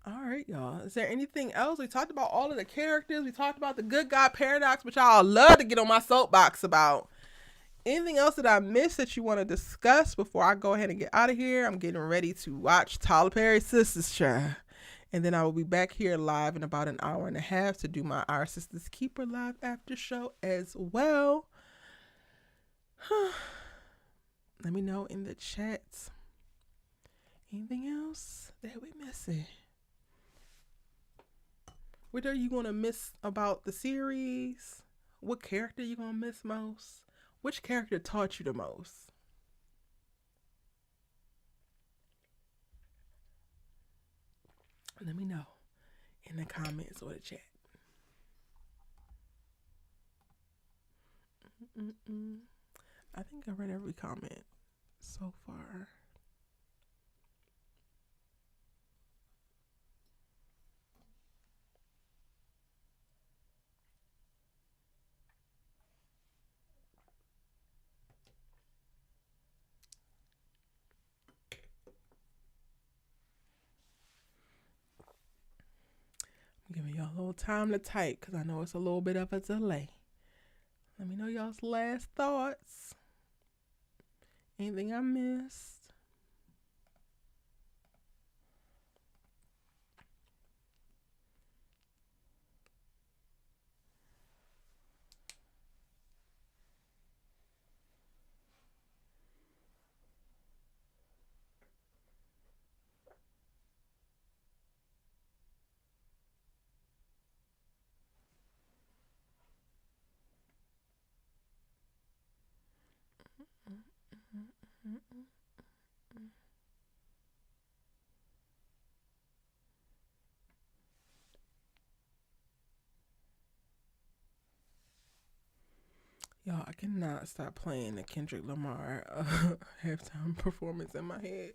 All right, y'all. Is there anything else? We talked about all of the characters. We talked about the good guy paradox, which y'all love to get on my soapbox about. Anything else that I missed that you want to discuss before I go ahead and get out of here? I'm getting ready to watch Tyler Perry Sisters Child. And then I will be back here live in about an hour and a half to do my Our Sisters Keeper live after show as well. Let me know in the chat. Anything else that we missing? What are you gonna miss about the series? What character you gonna miss most? Which character taught you the most? Let me know in the comments or the chat. I think I read every comment so far. I'm giving y'all a little time to type because I know it's a little bit of a delay. Let me know y'all's last thoughts. Anything I missed? Y'all, I cannot stop playing the Kendrick Lamar halftime performance in my head.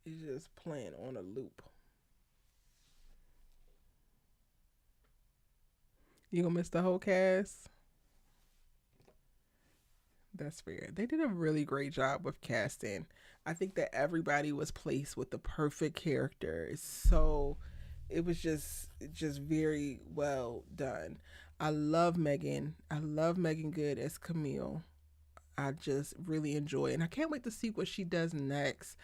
It's just playing on a loop. You gonna miss the whole cast? That's fair. They did a really great job with casting. I think that everybody was placed with the perfect characters. So it was just very well done. I love Megan. I love Megan Good as Camille. I just really enjoy it. And I can't wait to see what she does next.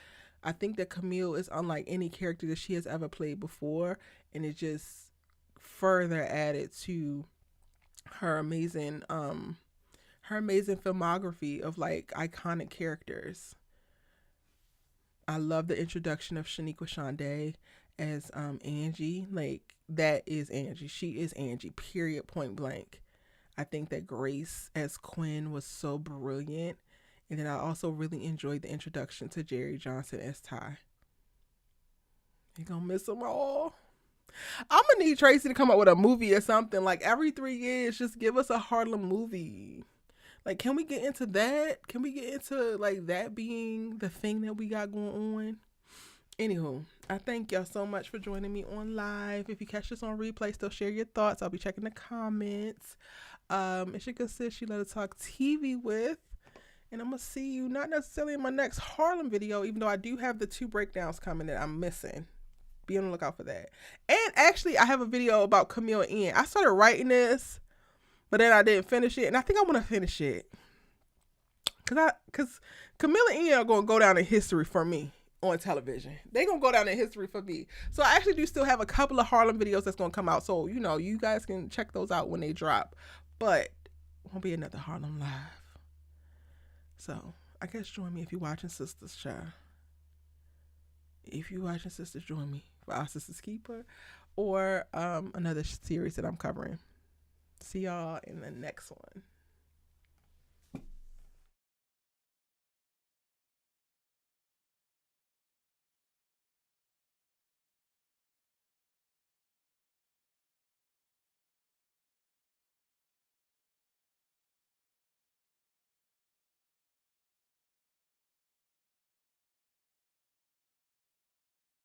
I think that Camille is unlike any character that she has ever played before. And it just further added to her amazing filmography of like iconic characters. I love the introduction of Shaniqua Shonday as Angie. Like, that is Angie. She is Angie, period, point blank. I think that Grace as Quinn was so brilliant. And then I also really enjoyed the introduction to Jerry Johnson as Ty. You gonna miss them all. I'm gonna need Tracy to come up with a movie or something. Like, every 3 years, just give us a Harlem movie. Like, can we get into that? Can we get into, like, that being the thing that we got going on? Anywho, I thank y'all so much for joining me on live. If you catch this on replay, still share your thoughts. I'll be checking the comments. It's your good sis, She Let Her Talk TV with. And I'm going to see you not necessarily in my next Harlem video, even though I do have the 2 breakdowns coming that I'm missing. Be on the lookout for that. And actually, I have a video about Camille and Ian. I started writing this, but then I didn't finish it. And I think I want to finish it. Because Camille and Ian are going to go down in history for me on television. They're going to go down in history for me. So I actually do still have a couple of Harlem videos that's going to come out. So, you know, you guys can check those out when they drop. But it won't be another Harlem Live. So I guess join me if you're watching Sisters, child. If you're watching Sisters, join me for Our Sisters Keeper or another series that I'm covering. See y'all in the next one.